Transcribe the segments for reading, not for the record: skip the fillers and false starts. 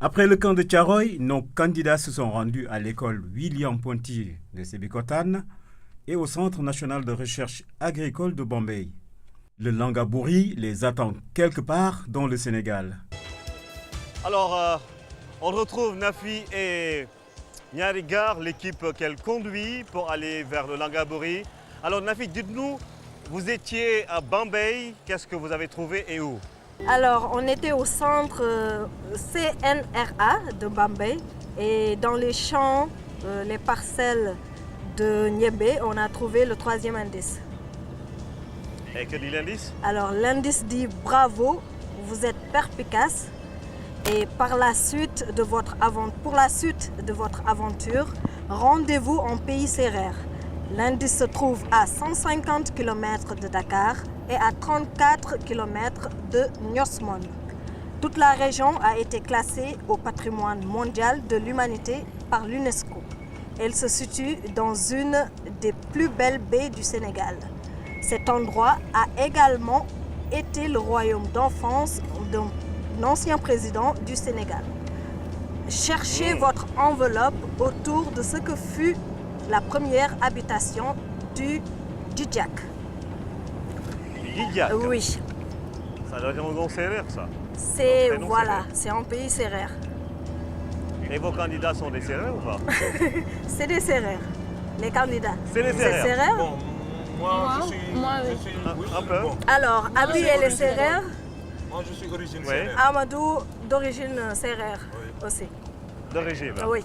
Après le camp de Tcharoy, nos candidats se sont rendus à l'école William Ponty de Sébikotane et au Centre national de recherche agricole de Bombay. Le Langabouri les attend quelque part dans le Sénégal. Alors, on retrouve Nafi et Nyarigar, l'équipe qu'elle conduit pour aller vers le Langabouri. Alors Nafi, dites-nous, vous étiez à Bombay, qu'est-ce que vous avez trouvé et où? Alors, on était au centre CNRA de Bombay et dans les champs, les parcelles de Niébé, on a trouvé le troisième indice. Et que dit l'indice? Alors, l'indice dit bravo, vous êtes perspicace et pour la suite de votre aventure, rendez-vous en pays sérère. L'indice se trouve à 150 km de Dakar et à 34 km de Niosmone. Toute la région a été classée au patrimoine mondial de l'humanité par l'UNESCO. Elle se situe dans une des plus belles baies du Sénégal. Cet endroit a également été le royaume d'enfance d'un ancien président du Sénégal. Cherchez votre enveloppe autour de ce que fut la première habitation du Djidjak. Djidjak? Oui. Ça doit être un nom sérère, ça. C'est un pays sérère. Et vos candidats sont des sérères ou pas? C'est des sérères, les candidats. C'est des sérères. C'est sérère? Bon, moi, je suis oui, un peu. bon. Alors, Abi, elle est sérère. Moi, je suis d'origine Oui. sérère. Amadou, d'origine sérère aussi. D'origine. Oui.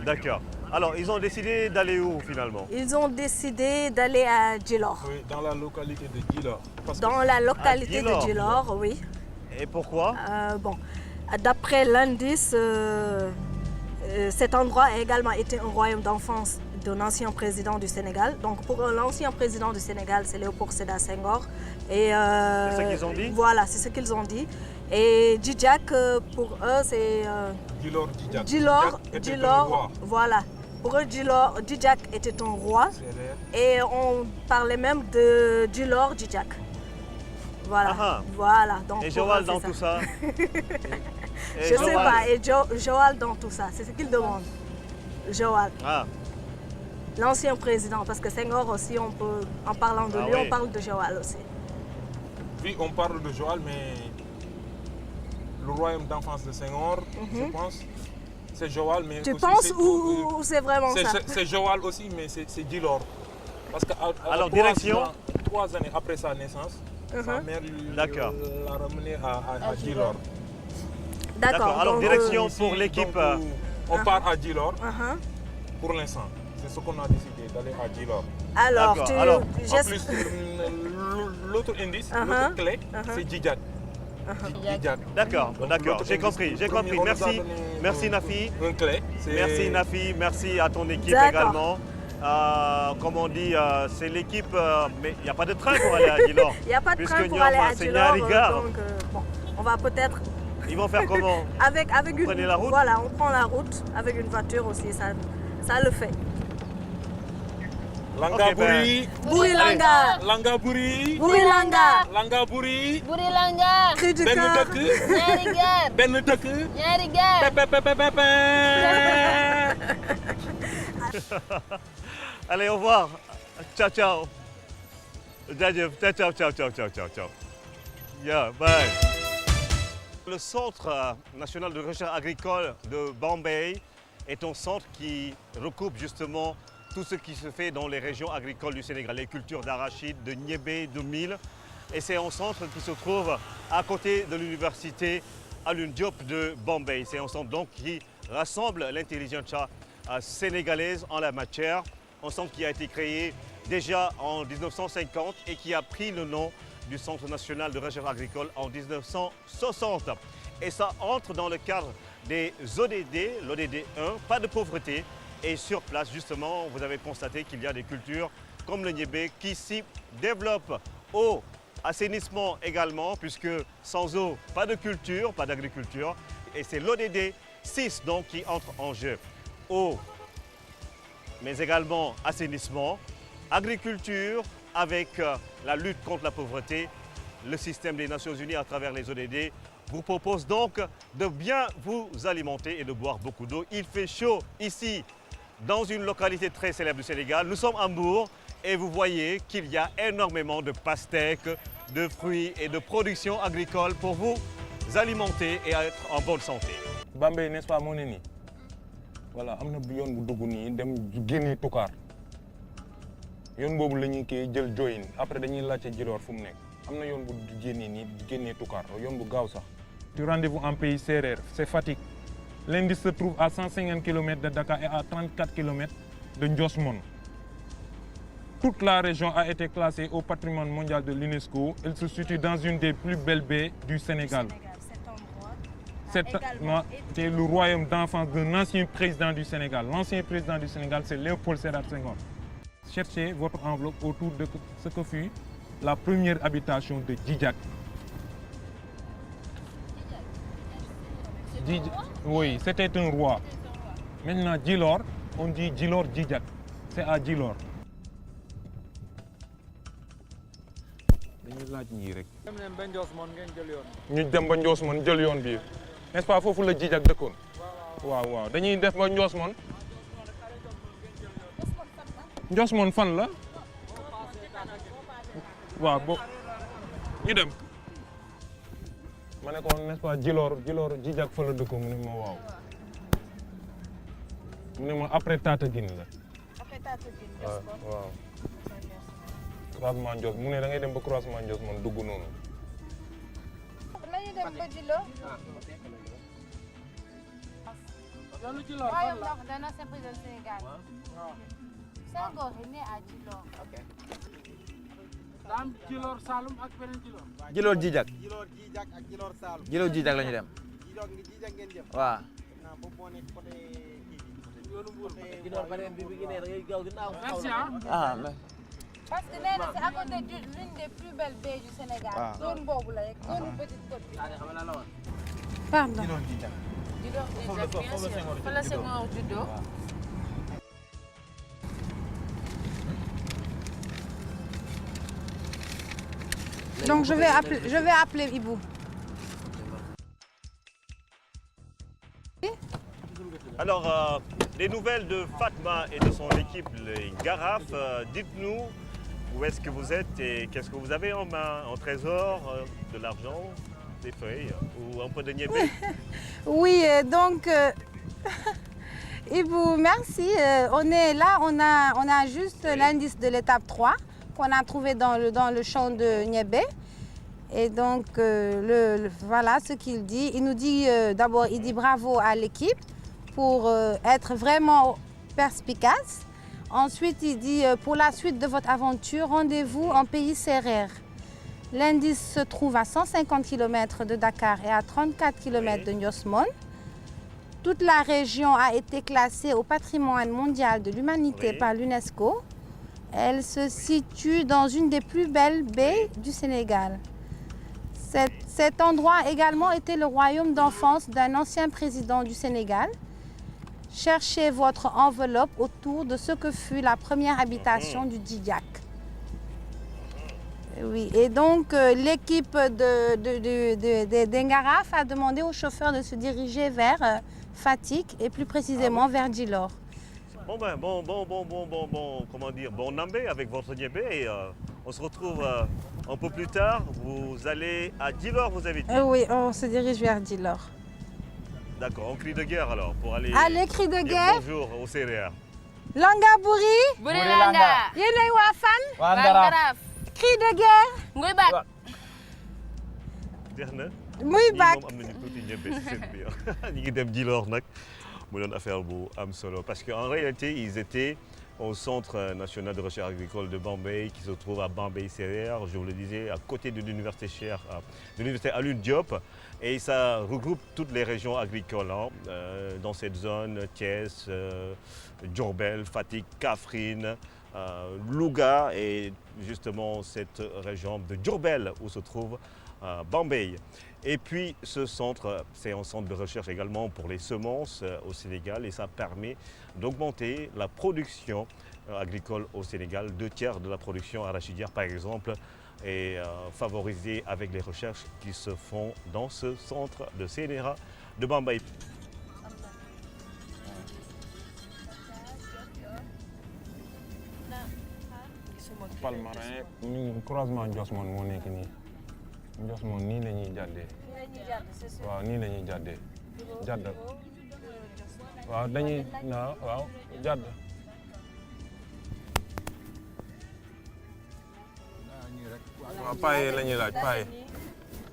D'accord. Alors, ils ont décidé d'aller où finalement? Ils ont décidé d'aller à Djilor. Oui, dans la localité de Djilor. Dans la localité Djilor. de Djilor, oui. Et pourquoi? D'après l'indice, cet endroit a également été un royaume d'enfance d'un ancien président du Sénégal. Donc pour l'ancien président du Sénégal, c'est Léopold Sédar Senghor. C'est ce qu'ils ont dit? Voilà, c'est ce qu'ils ont dit. Et Djidjak, pour eux, c'est... Djilor, Djilor, voilà. Pour eux, Djidjak était un roi. Et on parlait même de Djilor Djidjak. Voilà. Ah. Voilà. Donc, Et Joal dans tout ça? Je ne sais pas. Et Joal dans tout ça, c'est ce qu'il demande. Joal. Ah. L'ancien président, parce que Senghor aussi, on peut, en parlant de lui, oui. on parle de Joal aussi. Oui, on parle de Joal, mais le royaume d'enfance de Senghor, je pense, c'est Joal. Mais Tu aussi, penses ou c'est vraiment ça? C'est Joal aussi, mais c'est Djilor. Parce que Alors, direction? 3 années après sa naissance, sa mère l'a ramené à Djilor. D'accord. Alors, donc, direction pour l'équipe. Donc, on part à Djilor pour l'instant. C'est ce qu'on a décidé, d'aller à Djilor. Alors, D'accord. Alors, En plus, l'autre indice, l'autre clé, c'est Djidjak. Djidjak. D'accord, j'ai compris. Merci, merci Nafi. Une clé. Merci Nafi, merci à ton équipe également. Comme on dit, c'est l'équipe, mais il n'y a pas de train pour aller à Djilor. Il n'y a pas de train puisque pour aller à c'est Djilor. Nyarigar. Donc, on va peut-être... Ils vont faire comment? Avec Vous prenez la route? Voilà, on prend la route avec une voiture aussi, ça le fait. Langabouri. Bourilanga. Langabouri. Bourilanga. Langabouri. Bourilanga. Cri du Ben cœur. dëkk. Nyarigar. Ben dëkk. Nyarigar. Pepepepepe. Allez, au revoir. Ciao, ciao. Ciao. Yeah, bye. Le Centre national de recherche agricole de Bombay est un centre qui recoupe justement tout ce qui se fait dans les régions agricoles du Sénégal, les cultures d'arachide, de niébé, de mil. Et c'est un centre qui se trouve à côté de l'université Alioune Diop de Bombay. C'est un centre donc qui rassemble l'intelligence sénégalaise en la matière. Un centre qui a été créé déjà en 1950 et qui a pris le nom du Centre national de recherche agricole en 1960. Et ça entre dans le cadre des ODD, l'ODD 1, pas de pauvreté. Et sur place, justement, vous avez constaté qu'il y a des cultures comme le niébé qui s'y développent. Eau, assainissement également, puisque sans eau, pas de culture, pas d'agriculture. Et c'est l'ODD 6 donc qui entre en jeu. Eau, mais également assainissement, agriculture avec la lutte contre la pauvreté, le système des Nations Unies à travers les ODD vous propose donc de bien vous alimenter et de boire beaucoup d'eau. Il fait chaud ici, dans une localité très célèbre du Sénégal. Nous sommes à Mbour et vous voyez qu'il y a énormément de pastèques, de fruits et de production agricole pour vous alimenter et être en bonne santé. Bambey n'est-ce pas moo ne nii voilà am na yoon bu dugg nii dem génnee Toucar yoon boobu la ñuy kii jël joyin après dañuy laajte Djilor fu mu nekk am na yoon bu génnee nii génnee Toucar yoon bu gaaw sax. Du rendez-vous en pays sérère, c'est Fatick. L'indice se trouve à 150 km de Dakar et à 34 km de Ndiosmone. Toute la région a été classée au patrimoine mondial de l'UNESCO. Elle se situe dans une des plus belles baies du Sénégal. C'est le royaume d'enfance d'un ancien président du Sénégal. L'ancien président du Sénégal, c'est Léopold Sédar Senghor. Cherchez votre enveloppe autour de ce que fut la première habitation de Djidjack. Oui, c'était un roi. Maintenant, Djilor, on dit Djilor Djidjack. C'est à Djilor. dañuy laaj ñii rek. ñu dem ba Ndiosmone jël yoon bii n'est-ce pas foofu la Djidjack dëkkoon. waaw waaw dañuy def ba Ndiosmone. Ndiosmone fan la. waaw bo ñu dem. ma ne ko n'est-ce pas Djilor Djidjack fa la dëkkoon mu ne ma waaw. mu ne ma après Tataguine la. Après Tataguine, waaw. croisement Ndios mu ne da ngay dem ba croisement Ndios man dugg noonu. nañu dem ba Djilor. yoonu Djilor fan la d'un ancien président du Sénégal. Senghor est né à Djilor. daa am Djilor Saloum ak beneen Djilor. Djilor Djidjack. Djilor Djidjack ak Djilor Saloum. Djilor Djidjack la ñu dem. Djidjack ngeen jëm. waaw. naa boobu moo nekk côté yoonu Mbour. Djilor beneen bi gi ne da ngay gaaw ginnaaw. merci ah mais. Parce que nee na c'est à côté de l'une des plus belles baies du Sénégal. zone boobu la rek zone Petite Côte bi. Pardon. Djilor Djidjack. Djilor Djidjack bien sûr. Fa la Senghor juddoo. Donc je vais appeler Ibou. Alors, les nouvelles de Fatma et de son équipe, les Garaf, dites-nous où est-ce que vous êtes et qu'est-ce que vous avez en main, en trésor, de l'argent, des feuilles ou un peu de niébé. Oui, donc Ibou, merci. On est là, on a juste l'indice de l'étape 3 qu'on a trouvé dans le champ de Niébé. Et donc, voilà ce qu'il dit. Il nous dit d'abord, il dit bravo à l'équipe pour être vraiment perspicace. Ensuite, il dit pour la suite de votre aventure, rendez-vous en pays sérère. L'indice se trouve à 150 km de Dakar et à 34 km de Ndiosmone. Toute la région a été classée au patrimoine mondial de l'humanité par l'UNESCO. Elle se situe dans une des plus belles baies du Sénégal. Cet endroit également était le royaume d'enfance d'un ancien président du Sénégal. Cherchez votre enveloppe autour de ce que fut la première habitation du Djidjack. Oui, et donc l'équipe des Garaf a demandé au chauffeur de se diriger vers Fatick et plus précisément vers Djilor. Comment dire, bon nambé avec votre niébé et on se retrouve un peu plus tard. Vous allez à Djilor, vous avez dit. Oui, on se dirige vers Djilor. D'accord, on crie de guerre alors pour aller. Allez, cri de guerre. Bonjour aux céréales. Langa Bouri. Buri Langa. Yéenay waa fan. waa Ngaraaf. Cri de guerre. Nguy Baak. jeex na. Muy baak. ñii moom am nañu tuuti ñebe ci seen biir ñu ngi dem Djilor nag mu doon affaire bu am solo parce qu'en réalité ils étaient au Centre national de recherche agricole de Bambey qui se trouve à Bambey-Sérère, je vous le disais, à côté de l'université de l'université Alioune Diop. Et ça regroupe toutes les régions agricoles dans cette zone, Thiès, Diourbel, Fatick, Kaffrine, Louga et justement cette région de Diourbel où se trouve Bambey. Et puis ce centre, c'est un centre de recherche également pour les semences au Sénégal et ça permet d'augmenter la production agricole au Sénégal. 2 tiers de la production arachidière par exemple et favoriser avec les recherches qui se font dans ce centre de CNRA de Bambey. Palmarin ñu croisement Ndiosmone moo nekk nii Ndiosmone nii la ñuy jàddee waaw nii la ñuy jàddee jàdd waaw dañuy waaw jàdd waaw paaye la ñuy laaj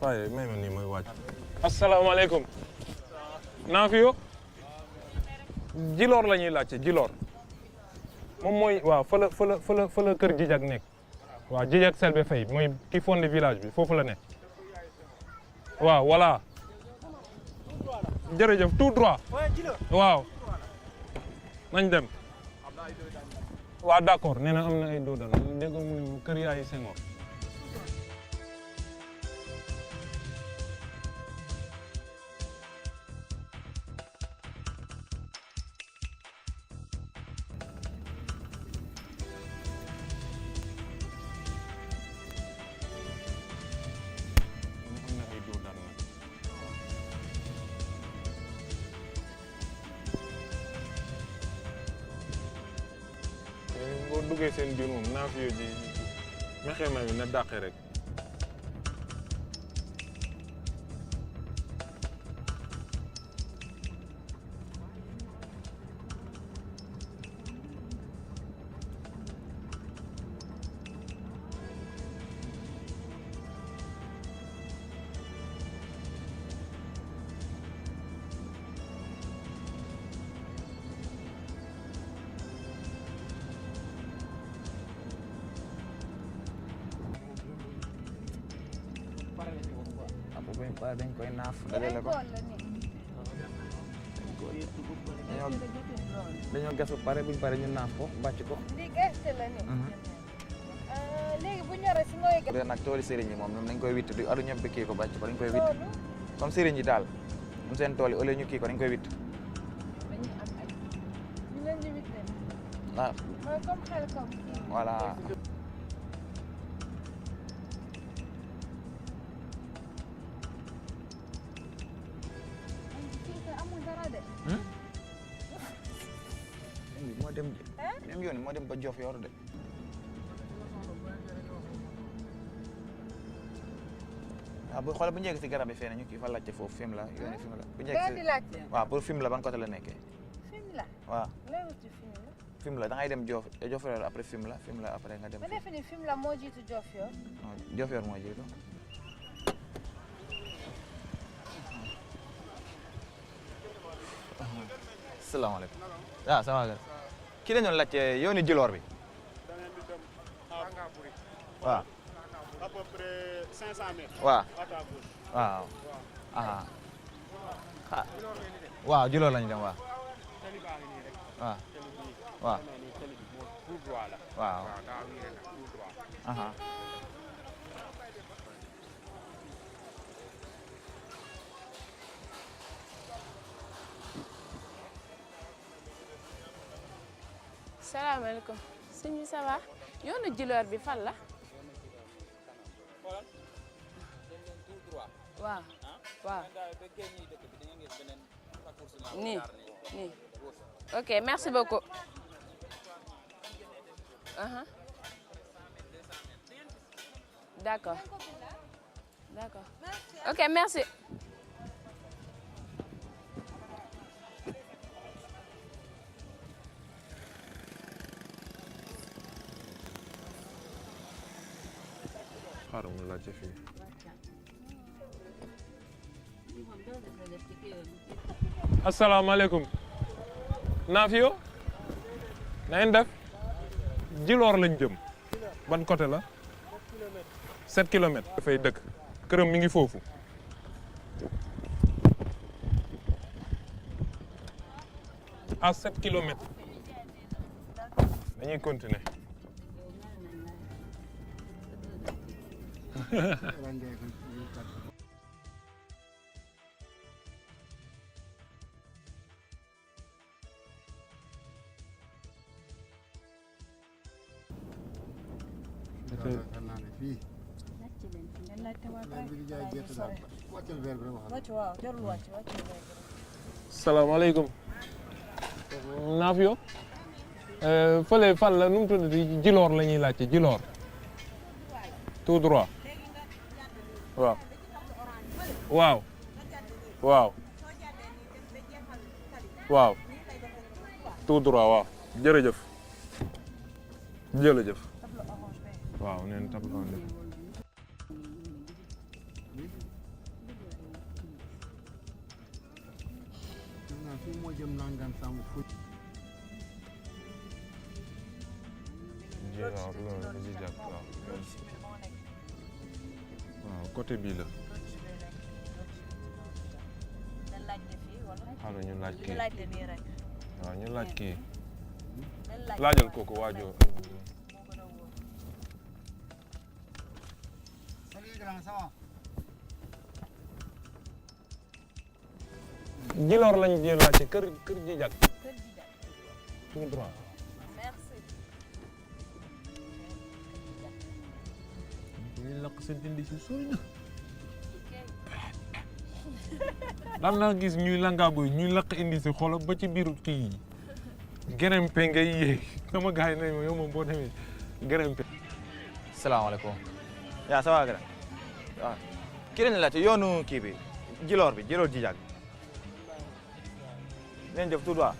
paaye may ma nii mooy wàcc asalaamaaleykum naa fi yo Djilor la ñuy laajte Djilor moom mooy waaw fa la kër Djijak nekk waaw Djijak Selbe Faye mooy ki fondé village bi foofu la nekk waaw voilà jërëjëf tout droit waaw nañ dem waaw d'accord nee na am na ay doodal dégg nga mu ne kër yaayu Senghor boo duggee seen biir moom naa fi ji mexeema bi na dàqe rek dañ koy naaf dajale ko dañoo gas ba pare buñ pare ñu naaf ko bàcc ko lii gerte la ni léegi bu ñoree si nooy de nag tooli sëriñ yi moom dañ koy witt du adu ñëpp bi kii ko bàcc ko dañ koy witt comme sëriñ yi daal mu seen tool yi au lieu ñu kii ko dañ koy witt dañuy am ay ñu leen di witte waaw mooy comme xel comme voilà moo dem même yoon moo dem ba Jof yor de waaw bu xoolal bu njëkk si garab yi fee na ñu kii fa laajte foofu film la yooni film la bu njëkk si waaw pour film la ban côté la nekkee film la waaw léegi film la film la da ngay dem Jof Jof yor après film la après nga dem ba defe ni film la moo jiitu Jof yor Jof yor moo jiitu salaamaaleykum waaw sama gars kii la ñu doon laajte yooni Djilor bi waaw à peu près 500 mètres. waaw à ta gauche. waaw waaw Djilor lañu dem waaw Tali baa ngi nii rek. waaw Tali bii. waaw tali bi moo tout droit la. waaw waaw daa wiire nag tout droit. salaamaaleykum sëñ bi ça va yoonu Djilor bi fan la waaw waaw nii nii ok merci beaucoup d'accord d'accord ok merci xaaral ma laajte fii asalaamaaleykum naa fi yo na ngeen def Djilor lañ jëm ban côté la 7 kilomètres dafay dëkk këram mi ngi foofu à 7 kilomètres dañuy continuer salaamaaleykum. naaf yo fële fan la nu mu tuddati Djilor la ñuy laajte Djilor tout droit waaw waaw waaw waaw tout droit waaw jërëjëf jërëjëf waaw neen tab waaw côté bii la xaaral ñu laaj kii waaw ñu laaj kii laajal kooku waajoo Djilor lañ di laajte kër Djijak tout droit ñu lakk seen indi si sori na daan naa gis ñuy langaabu ñuy lakk indi si xoolal ba ci biir kii gërëm pe ngay yéeg sama gars yi ne ma yow moom boo demee gërëm pe. salaamaaleykum. yaa ça va grand. waaw kii lañu laajte yoonu kii bi Djilor Djijak. leen jëf tout droit.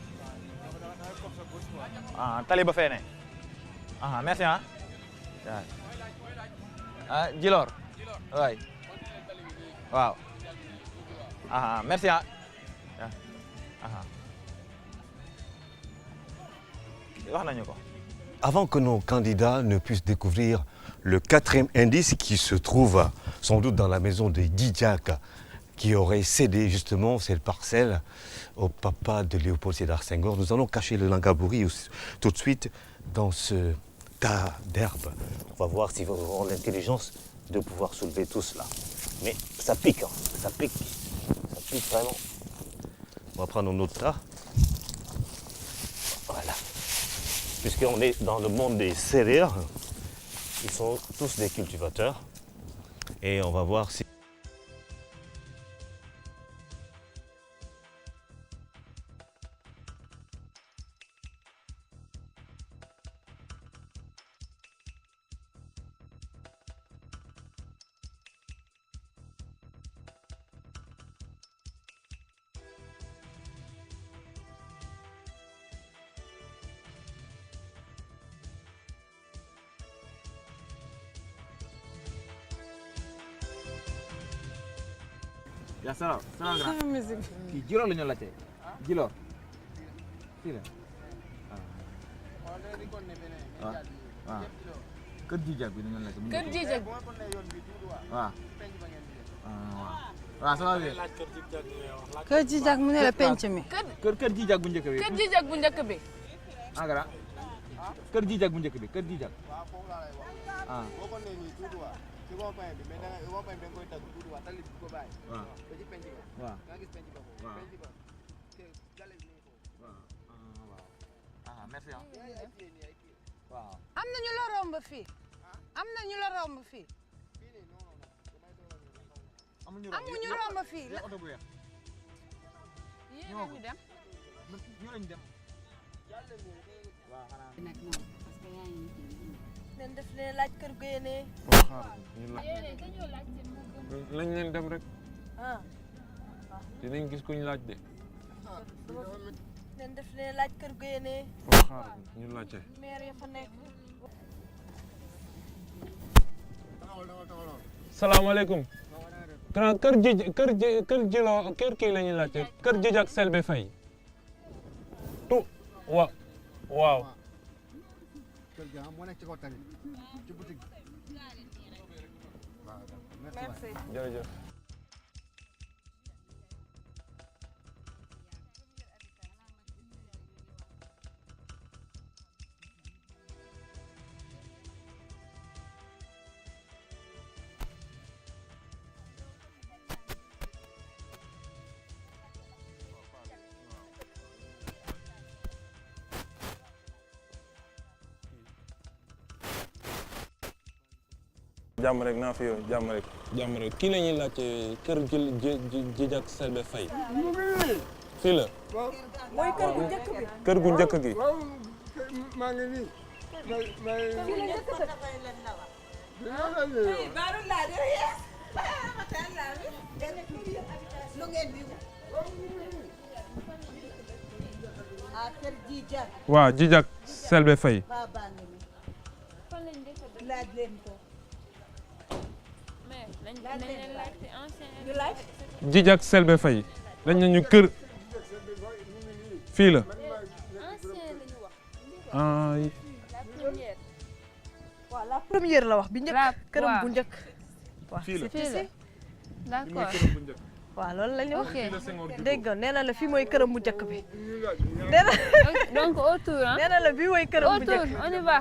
ah tali ba fee ne. ah merci ah. ah Djilor. waay. waaw. ah merci ah. wax nañu ko. Avant que nos candidats ne puissent découvrir le 4e indice qui se trouve sans doute dans la maison de Djijak, qui aurait cédé justement cette parcelle au papa de Léopold Sédar Senghor, nous allons cacher le Langabouri tout de suite dans ce tas d'herbes. On va voir s'ils auront l'intelligence de pouvoir soulever tout cela. Mais ça pique, hein, ça pique vraiment. On va prendre notre tas. Voilà. Puisqu'on est dans le monde des céréales, ils sont tous des cultivateurs. Et on va voir si... yaa salaam grand kii Djilor la ñu laajte Djilor fii la waaw waaw kër Djijak bi ñu laajte kër Djijak waaw waaw ça va bien kër Djijak mu ne la penc mi. kër Djijak bu njëkk bi kër Djijak bu njëkk bi. ah grand kër Djijak bu njëkk bi kër Djijak ah merci waaw am na ñu la romb fii. am na ñu la romb fii. amuñu romb fii. oto bu weex yéen a ngi dem. ñu lañ dem waaw xanaa nen def leen laaj kër Guéné. lañ leen dem rek ah. dinañ gis kuñ laaj de. nen def leen laaj kër Guéné. xaar ñu laajte. maire ya fa nekk. salaamaaleykum. grand kër Djilor kër kii la ñuy laajte kër Djijak Selbé Faye. tout waaw. merci. jërëjëf. jàmm rek naa fi yow jàmm rek kii la ñuy laajte kër Djidiack Selbé Faye fii la mooy kër gu njëkk bi. kër gu njëkk gi maa ngi nii waaw Djidiack Selbé Faye Djidiack Selbé Faye dañ nañu kër fii la ay waaw la première la wax bi njëkk këram bu njëkk waaw fii la d'accord waaw loolu la ñu wax ok dégg nga nee na la fii mooy këram bu njëkk bi nee na donc autour ah nee na la bii mooy këram bu autour njëkk on y va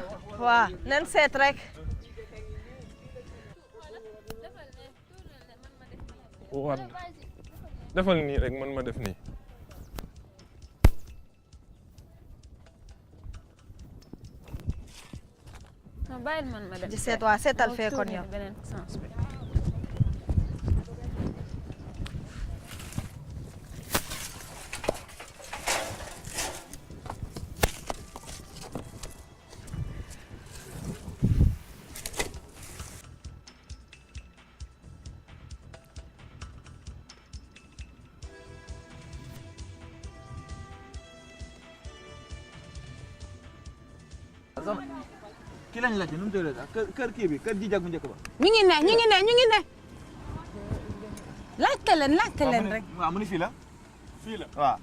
waaw nen seet rek waat defal nii rek man ma def nii non bàyyil man ma dem di seet waa seetal fee kon yow beneen sens bi kii lañ laajte nu mu tudd kër kii bi kër Djidiack bu njëkk ba. ñu ngi ne laajte leen rek. waaw mu ni fii la. fii la waaw.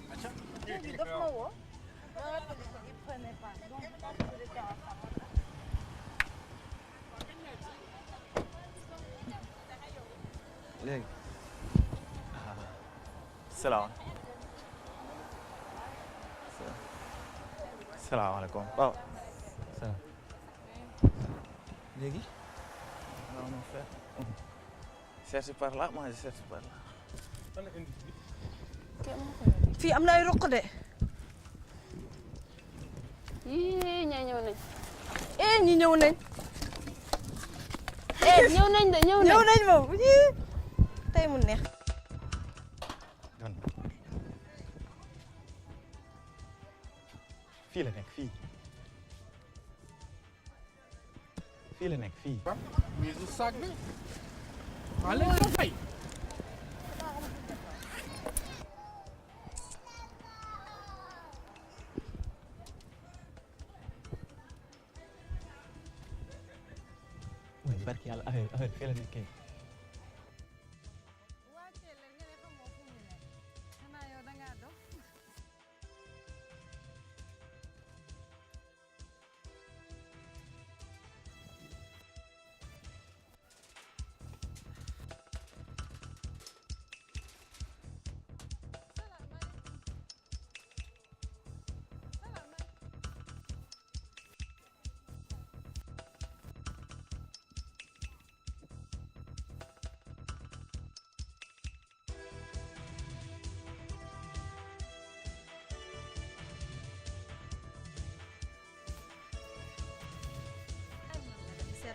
léegi. salaamaaleykum waaw. léegi. waaw mon frère. cherche par là moi je cherche par là. fii am na ay ruq de. yii ñaa ñëw nañ ñi ñëw nañ. ñëw nañ de ñëw nañ moom tey mu neex. fii la nekk fii. fii la nekk fii. mais du sac bi waa léegi ko fay mooy barki yàlla affaire fii la nekkee.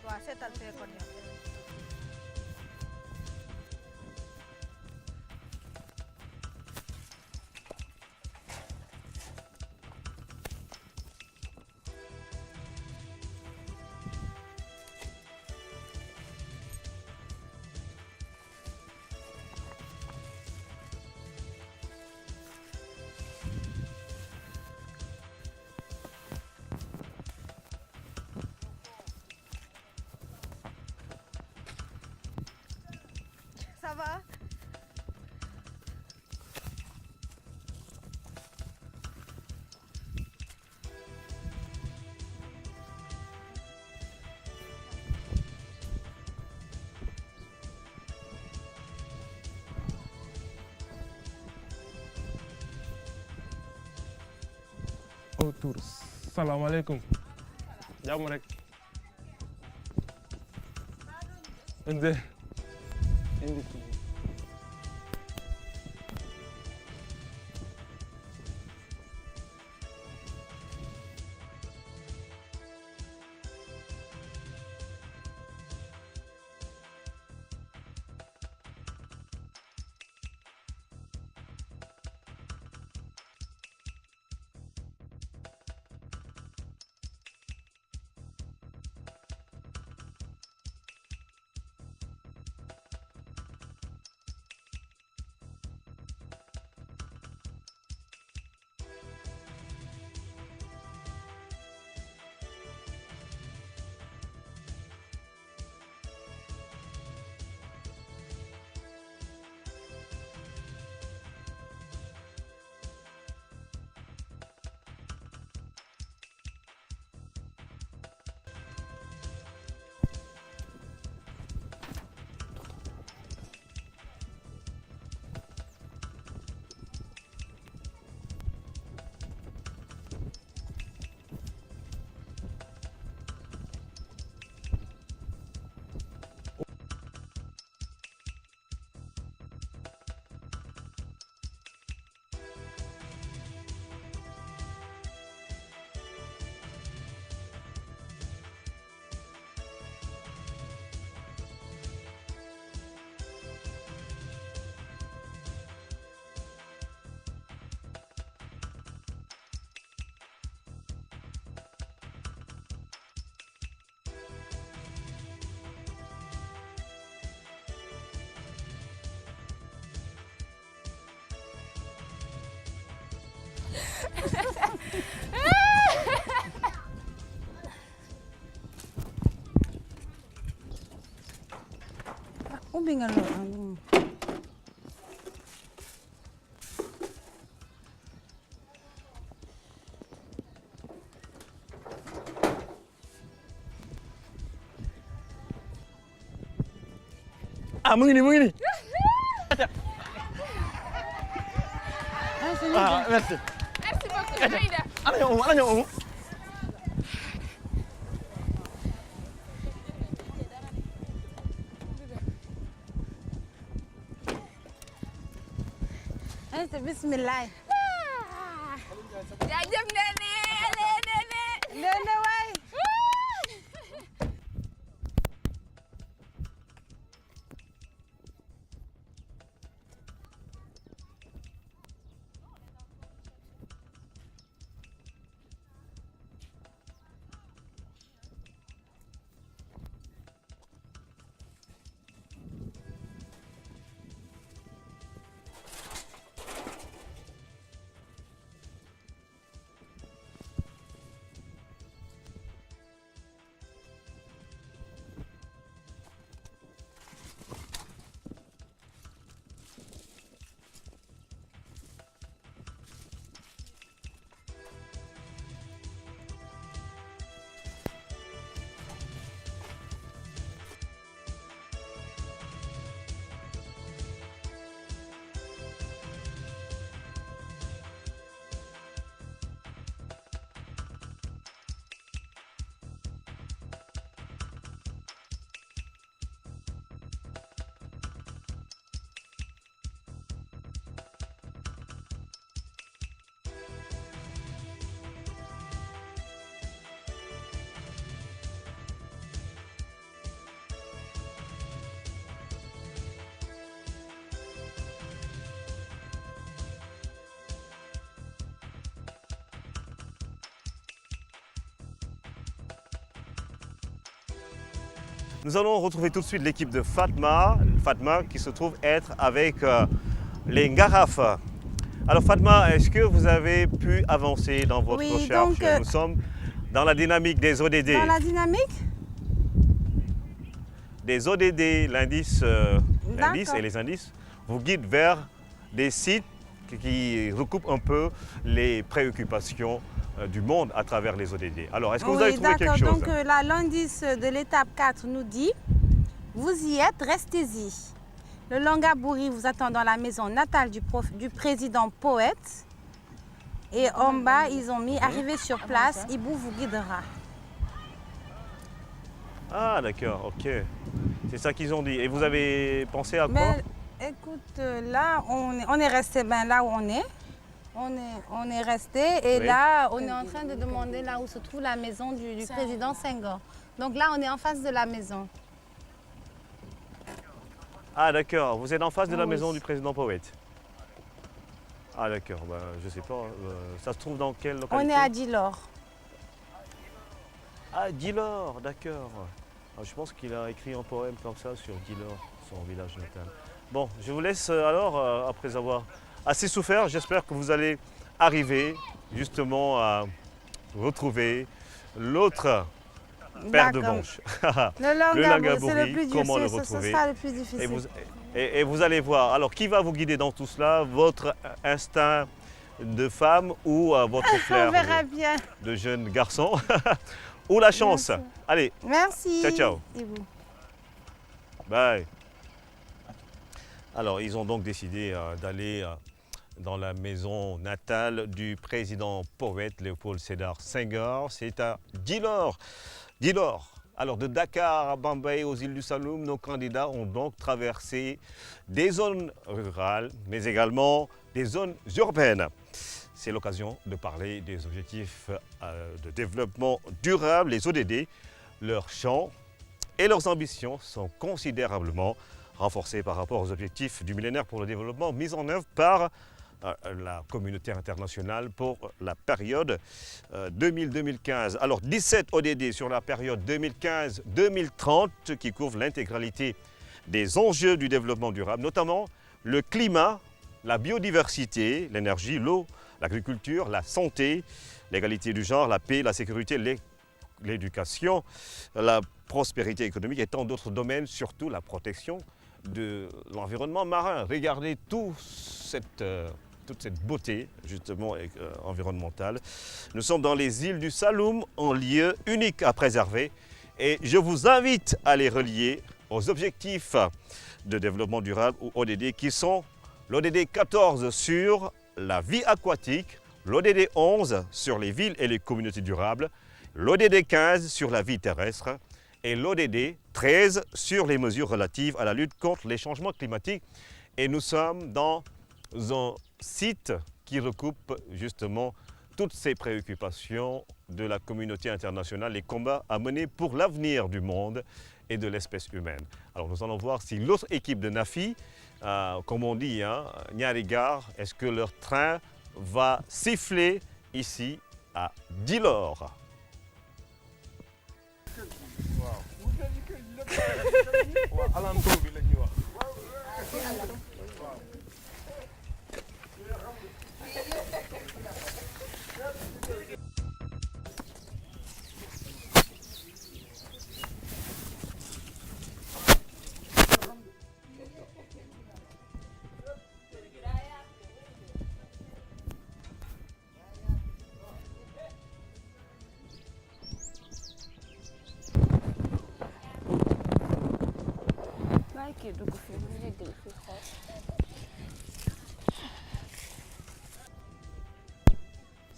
waa seetal fee kon yow. Ça va? autour salaamaaleykum jàmm rek inde indi Ubbi nga loolu. Ah, mu ngi nii mu ngi nii. Ah, merci. Merci beaucoup. Aïda. Ana ñoom ana ñoom. Ayca bismillah. Jaajëf Néné. Néné waay. Nous allons retrouver tout de suite l'équipe de Fatma. Fatma qui se trouve être avec les Ngaraf. Alors Fatma, est-ce que vous avez pu avancer dans votre recherche? Donc, nous sommes dans la dynamique des ODD. Dans la dynamique Des ODD, l'indice et les indices vous guident vers des sites qui recoupent un peu les préoccupations du monde à travers les ODD. Alors, est-ce que vous avez trouvé quelque chose? Donc l'indice de l'étape 4 nous dit « Vous y êtes, restez-y ». Le Langabouri vous attend dans la maison natale du président poète. Et en bas, ils ont mis « Arrivez sur place, Ibou vous guidera ». Ah d'accord, ok. C'est ça qu'ils ont dit. Et vous avez pensé à quoi? Mais écoute, là, on est resté là où on est. On est resté et là, on est en train de demander là où se trouve la maison du président Senghor. Donc là, on est en face de la maison. Ah d'accord, vous êtes en face de la maison du président poète. Ah d'accord, ben, je sais pas. Ça se trouve dans quelle localité? On est à Djilor. Ah Djilor, d'accord. Ah, je pense qu'il a écrit un poème comme ça sur Djilor, son village natal. Bon, je vous laisse alors, après avoir assez souffert, j'espère que vous allez arriver justement à retrouver l'autre paire de manches. Le Langabouri, comment le retrouver? Ce sera le plus difficile. Et vous allez voir. Alors, qui va vous guider dans tout cela? Votre instinct de femme ou votre flair de jeune garçon? Ou la chance? Merci. Allez, merci. Ciao, ciao. Ibou. Bye. Alors, ils ont donc décidé d'aller dans la maison natale du président poète Léopold Sédar Senghor. C'est à Djilor. Djilor. Alors, de Dakar à Bambey, aux îles du Saloum, nos candidats ont donc traversé des zones rurales, mais également des zones urbaines. C'est l'occasion de parler des objectifs de développement durable, les ODD. Leurs champs et leurs ambitions sont considérablement renforcés par rapport aux objectifs du millénaire pour le développement mis en œuvre par la communauté internationale pour la période 2000-2015. Alors 17 ODD sur la période 2015-2030 qui couvrent l'intégralité des enjeux du développement durable, notamment le climat, la biodiversité, l'énergie, l'eau, l'agriculture, la santé, l'égalité du genre, la paix, la sécurité, l'éducation, la prospérité économique et tant d'autres domaines, surtout la protection de l'environnement marin. Regardez toute cette beauté justement environnementale. Nous sommes dans les îles du Saloum, un lieu unique à préserver et je vous invite à les relier aux objectifs de développement durable ou ODD qui sont l'ODD 14 sur la vie aquatique, l'ODD 11 sur les villes et les communautés durables, l'ODD 15 sur la vie terrestre et l'ODD 13 sur les mesures relatives à la lutte contre les changements climatiques. Et nous sommes dans un site qui recoupe justement toutes ces préoccupations de la communauté internationale, les combats à mener pour l'avenir du monde et de l'espèce humaine. Alors nous allons voir si l'autre équipe de NAFI, comme on dit, Ñaari Gaar, est-ce que leur train va siffler ici à Djilor.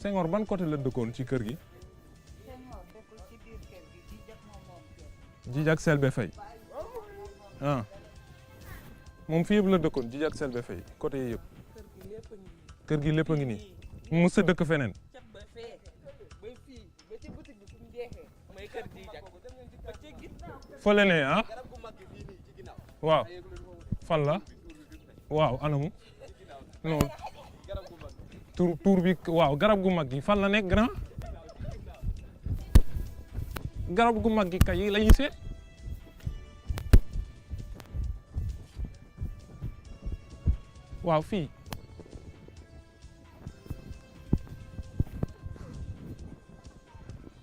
Senghor ban côté la dëkkoon ci kër gi. Djidjack Selbé Faye ah moom fii yëpp la dëkkoon Djidjack Selbé Faye côté yi yëpp. kër gi lépp a ngi nii. mu mës a dëkk feneen. fële ne ah waaw fan la waaw anamu non tur bi waaw garab gu mag gi fan la nekk grand garab gu mag gi kay la ñuy seet waaw fii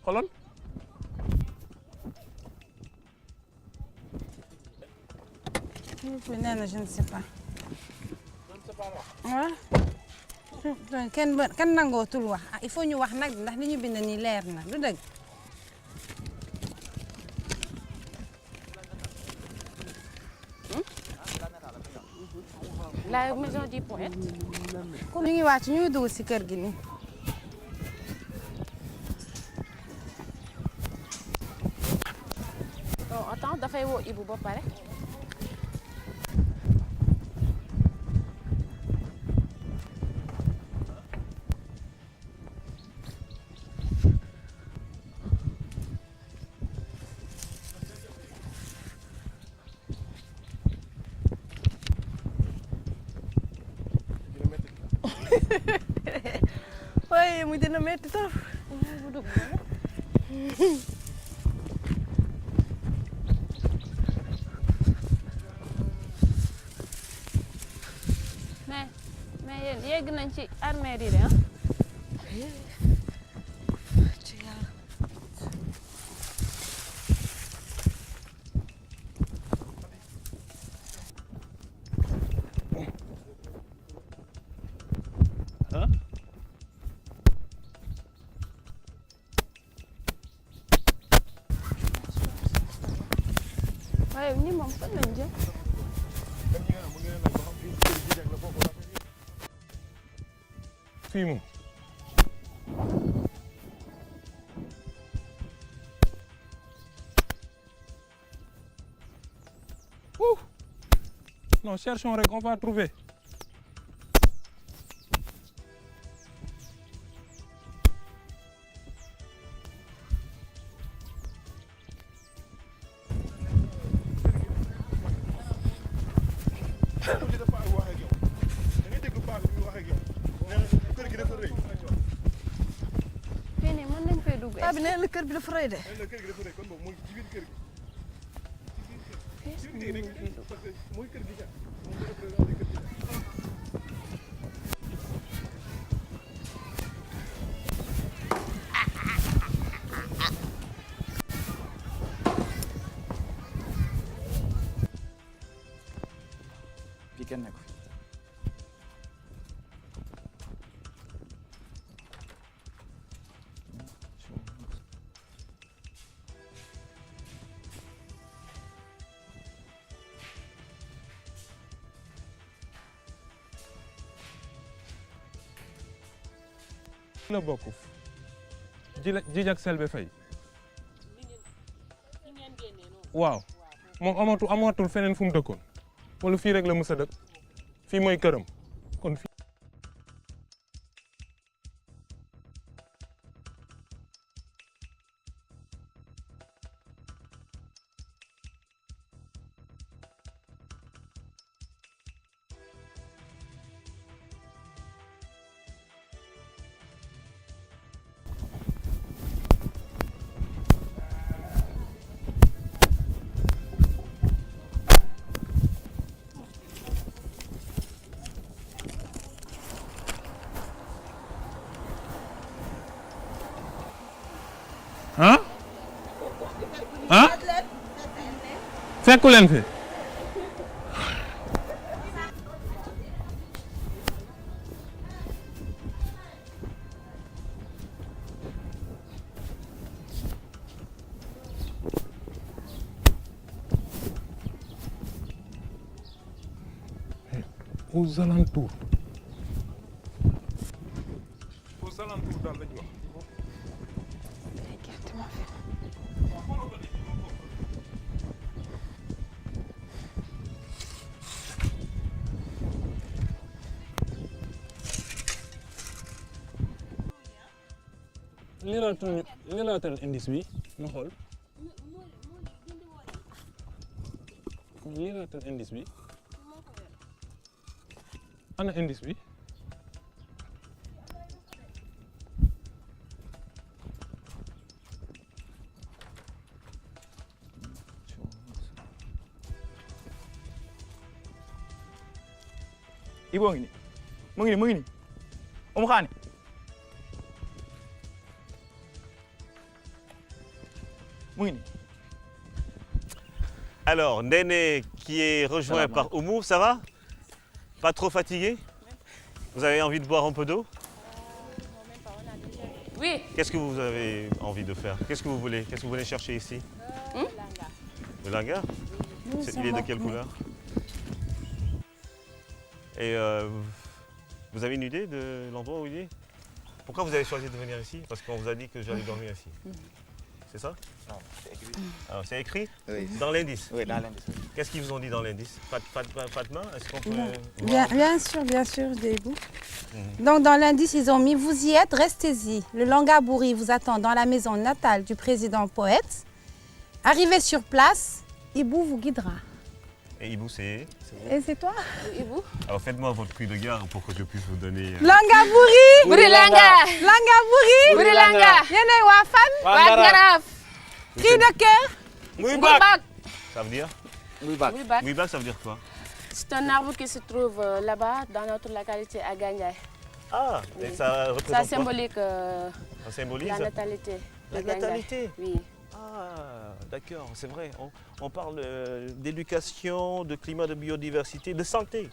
xoolal nee na je ne sais pas. waaw. kenn nangootul wax il faut ñu wax nag ndax li ñu bind nii leer na du dëgg. La maison du poète. ñu ngi wàcc ñu ngi dugg si kër gi nii. oh attends dafay woo Ibou ba pare. waaye mu dina metti trop. mais yéen yegg nañ ci armée yi de ah. waaye ni moom fan lañ jëm. fii moom non cherchons rek on va trouver. fii nii mën nañ fay dugg. paa bi nee na kër bi dafa rëy de. la bokk Jijak Selbe Faye waaw moom amatul feneen fu mu dëkkoon wala fii rek la mës a dëkk fii mooy këram kon fii fekku leen fi aux alentours daal lañu wax lii laa tal indice bi ma xool lii laa tal indice bi ana indice bi Ibo ngi ni mu ngi ni Oumou Khane Alors, Néné qui est rejoint par Oumou, ça va? Pas trop fatigué? Vous avez envie de boire un peu d'eau? Oui. Qu'est-ce que vous avez envie de faire? Qu'est-ce que vous voulez? Qu'est-ce que vous voulez chercher ici? Le langa? Il est de quelle couleur? Et vous avez une idée de l'endroit où il est? Pourquoi vous avez choisi de venir ici? Parce qu'on vous a dit que j'allais dormir ici. C'est ça? Non, c'est écrit. Alors, c'est écrit? Oui. Dans l'indice? Oui, dans l'indice. Oui. Qu'est-ce qu'ils vous ont dit dans l'indice? Fatma, est-ce qu'on peut... Bien sûr, des bouts. Donc dans l'indice, ils ont mis « Vous y êtes, restez-y. Le Langabouri vous attend dans la maison natale du président Poète. Arrivé sur place, Ibou vous guidera. » Et Ibou, c'est vous? Et c'est toi? Ibou. Alors faites-moi votre cri de gare pour que je puisse vous donner... Langabouri! Buri Langa! Langabouri! Buri Langa! Yéenay waa fan? Waa Ngaraaf! Cri de cœur? Mouibak! Ça veut dire? Mouibak. Mouibak, ça veut dire quoi? C'est un arbre qui se trouve là-bas, dans notre localité à Gandiaye. Ah, et ça représente Ça symbolique ça symbolise la natalité. La natalité? Oui. Ah, d'accord, c'est vrai. On parle d'éducation, de climat, de biodiversité, de santé,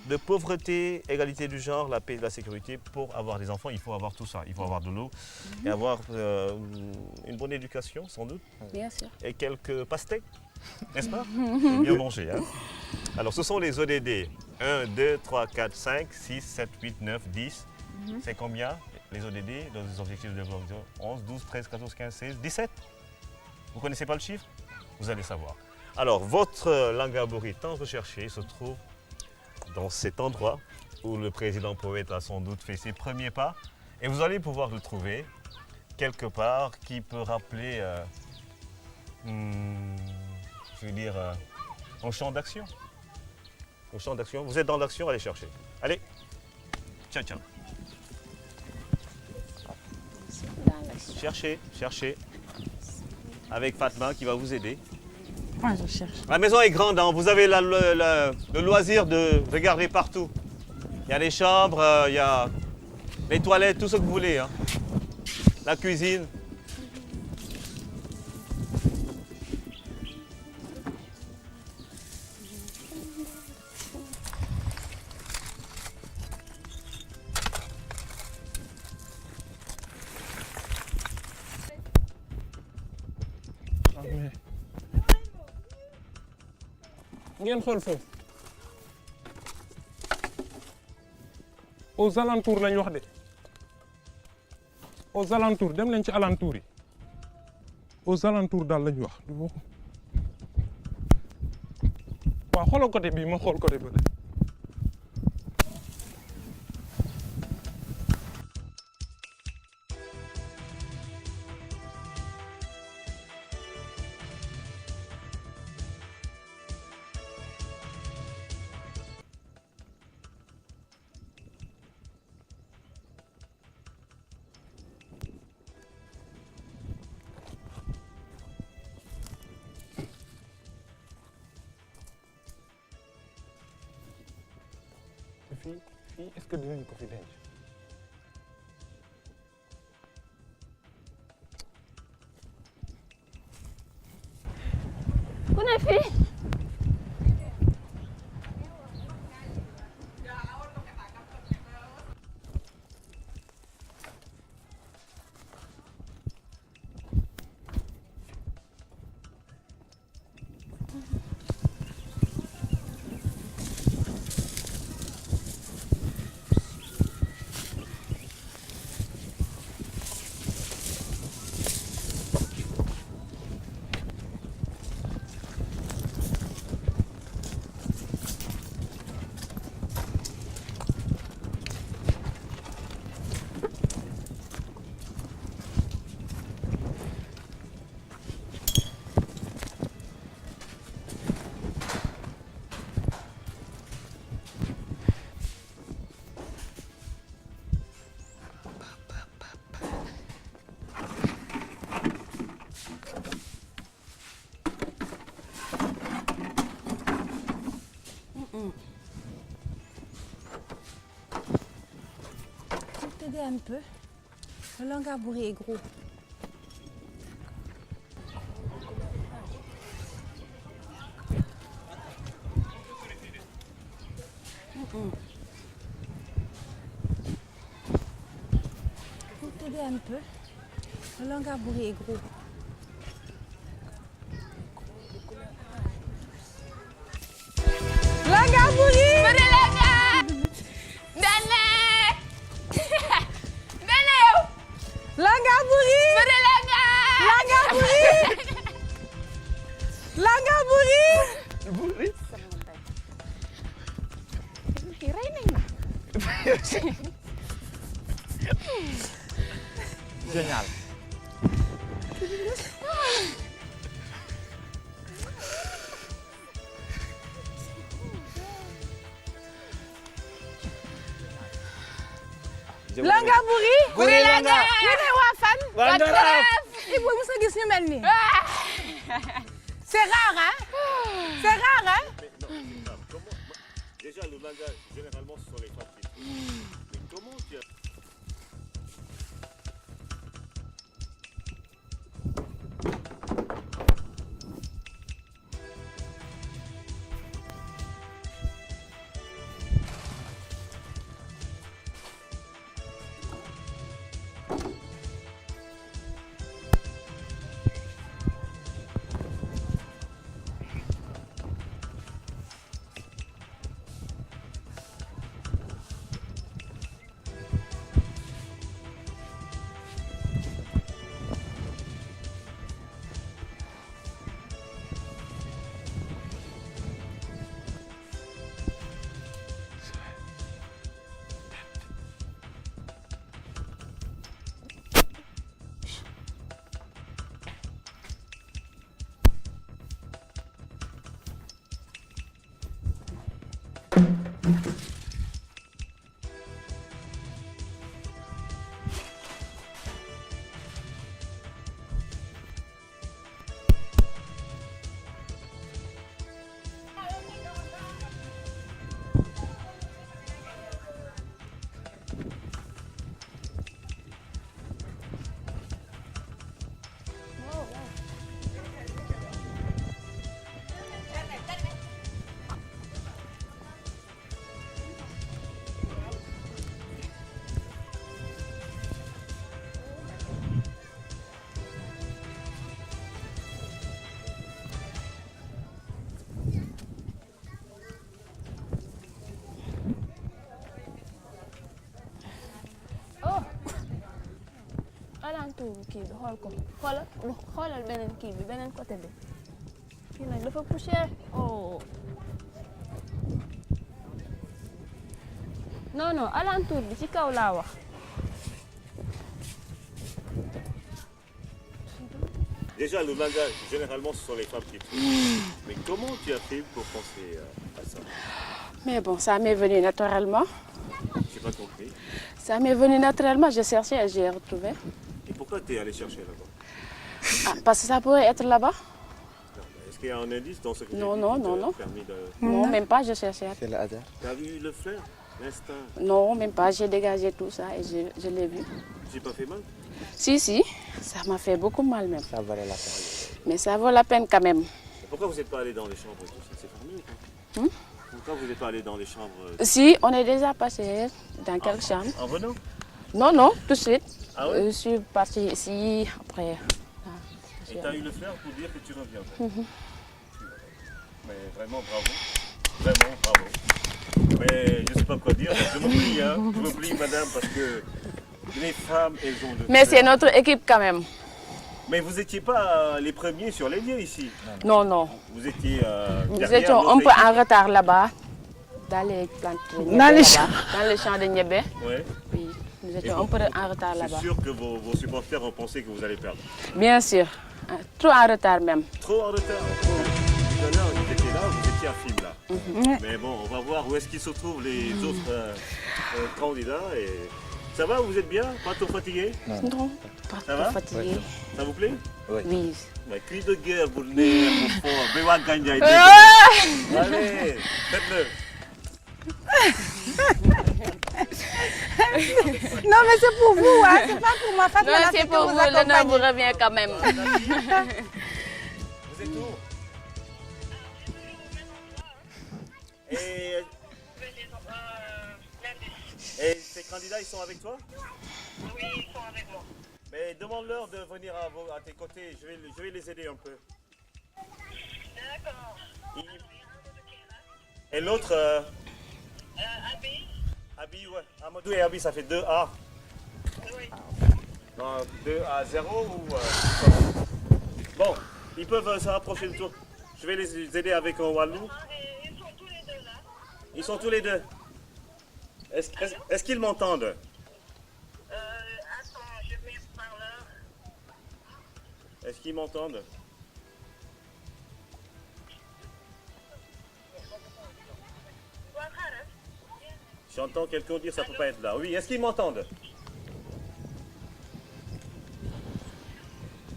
de pauvreté, égalité du genre, la paix et la sécurité. Pour avoir des enfants, il faut avoir tout ça. Il faut avoir de l'eau et avoir une bonne éducation, sans doute. Bien sûr. Et quelques pastèques, n'est-ce pas? Et bien manger. Hein? Alors, ce sont les ODD. 1, 2, 3, 4, 5, 6, 7, 8, 9, 10. C'est combien les ODD, les objectifs de développement? 11, 12, 13, 14, 15, 16, 17. Vous ne connaissez pas le chiffre? Vous allez savoir. Alors, votre Langabouri tant recherché se trouve dans cet endroit où le président Poète a sans doute fait ses premiers pas. Et vous allez pouvoir le trouver quelque part qui peut rappeler, je veux dire, un champ d'action. Au champ d'action. Vous êtes dans l'action, allez chercher. Allez, tiens. Cherchez. Avec Fatma qui va vous aider. Moi, je cherche. La maison est grande, hein. Vous avez le loisir de regarder partout. Il y a les chambres, il y a les toilettes, tout ce que vous voulez. Hein. La cuisine. ngeen xool foofu aux alentours lañ wax de aux alentours dem leen ci alentours yi aux alentours daal lañ wax waaw xoolal côté bii ma xool côté bële. fii est-ce que dinañ ko fi denc. ku ne fii. T'aider un peu. Le Langabouri est gros. Pour t'aider un peu. Le Langabouri est gros. Langabouri! Langabouri! Langabouri! Langabouri! Génial. Langabouri! Bouri Langa! Yéen a waa fan? Ibou mos nga gis ñu mel nii. C'est rare, hein? C'est rare, hein? Déjà, le manga, généralement, ce sont les femmes qui font. Mais comment tu as... alentour kii bi xool ko xoolal beneen kii bi beneen côté bi kii nag dafa poussière oh non non alentour bi ci kaw laa wax. Déjà, le langage, généralement, ce sont les femmes qui trouvent. Mais comment tu as fait pour penser à ça? Mais bon, ça m'est venu naturellement. J'ai pas compris. Ça m'est venu naturellement, j'ai cherché et j'ai retrouvé. Et pourquoi tu es allé chercher là-bas? Parce que ça pourrait être là-bas. Est-ce qu'il y a un indice dans ce que tu as Non, dit non, qui t'a non, non. permis de... Non, même pas, je cherchais. C'est le hasard. Tu as vu le flair, l'instinct? Non, même pas, j'ai dégagé tout ça et je l'ai vu. J'ai pas fait mal? Si, si, ça m'a fait beaucoup mal même. Ça valait la peine. Mais ça vaut la peine quand même. Pourquoi vous n'êtes pas allé dans les chambres et tout ça? C'est fermé ou pas? Pourquoi vous n'êtes pas allé dans les chambres? Si, on est déjà passé dans quelques chambres. En venant? Non, non, tout de suite. Ah ouais? Je suis partie ici, après. Et tu as eu le flair pour dire que tu reviens? Mais vraiment bravo. Vraiment bravo. Mais je ne sais pas quoi dire. Je me plie, hein. Je me plie, madame, parce que les femmes, elles ont le Mais flair. c'est notre équipe quand même. Mais vous n'étiez pas les premiers sur les lieux ici? Non, non. Vous étiez Nous derrière étions l'autre un peu équipe. en retard là-bas, dans les plantes de niébé Dans les là-bas, champs. dans les champs de niébé. Ouais. Oui, nous étions un peu en retard C'est là-bas. sûr que vos supporters ont pensé que vous allez perdre. Bien sûr, trop en retard même. Trop en retard. Tout à l'heure, vous étiez là, vous étiez à film là. Mais bon, on va voir où est-ce qu'ils se trouvent les autres candidats. Et... Ça va, vous êtes bien? Pas trop fatigué? Non, pas Ça trop va? fatigué. Ça vous plaît? Oui. Mais cri de guerre pour le nez, pour fort. Bewa Ganja. Allez, faites-le. Non, mais c'est pour vous, hein. C'est pas pour ma femme. Non, c'est pour vous, l'honneur vous revient quand même. Vous êtes où? Et ces candidats, ils sont avec toi? Oui, ils sont avec moi. Mais demande-leur de venir à tes côtés, je vais les aider un peu. D'accord. Et l'autre Abi. Abi, ouais. Amadou et Abi, ça fait 2A. Oui. Non, 2-0 ou... Bon, ils peuvent se rapprocher de toi. Je vais les aider avec un Wallou. Ils sont tous les deux là. Ils sont tous les deux. Est-ce qu'ils m'entendent? Attends, je mets le parleur. Est-ce qu'ils m'entendent? J'entends quelqu'un dire ça peut pas être là. Oui, est-ce qu'ils m'entendent?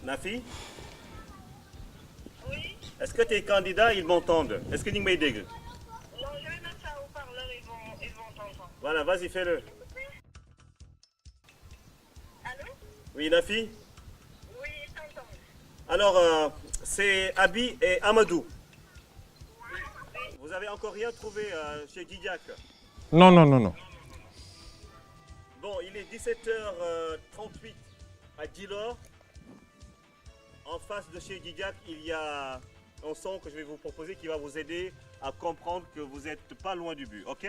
Nafi? Oui. Est-ce que tes candidats, ils m'entendent? Est-ce que tu m'as aidé? Non, je vais mettre ça au parleur, ils vont t'entendre. Voilà, vas-y, fais-le. Allô? Oui, Nafi? Oui, ils t'entendent. Alors, c'est Abi et Amadou. Vous avez encore rien trouvé chez Didiac? Non, non, non, non. Bon, il est 17h38 à Djilor. En face de chez Didiac, il y a un son que je vais vous proposer qui va vous aider à comprendre que vous n'êtes pas loin du but, ok?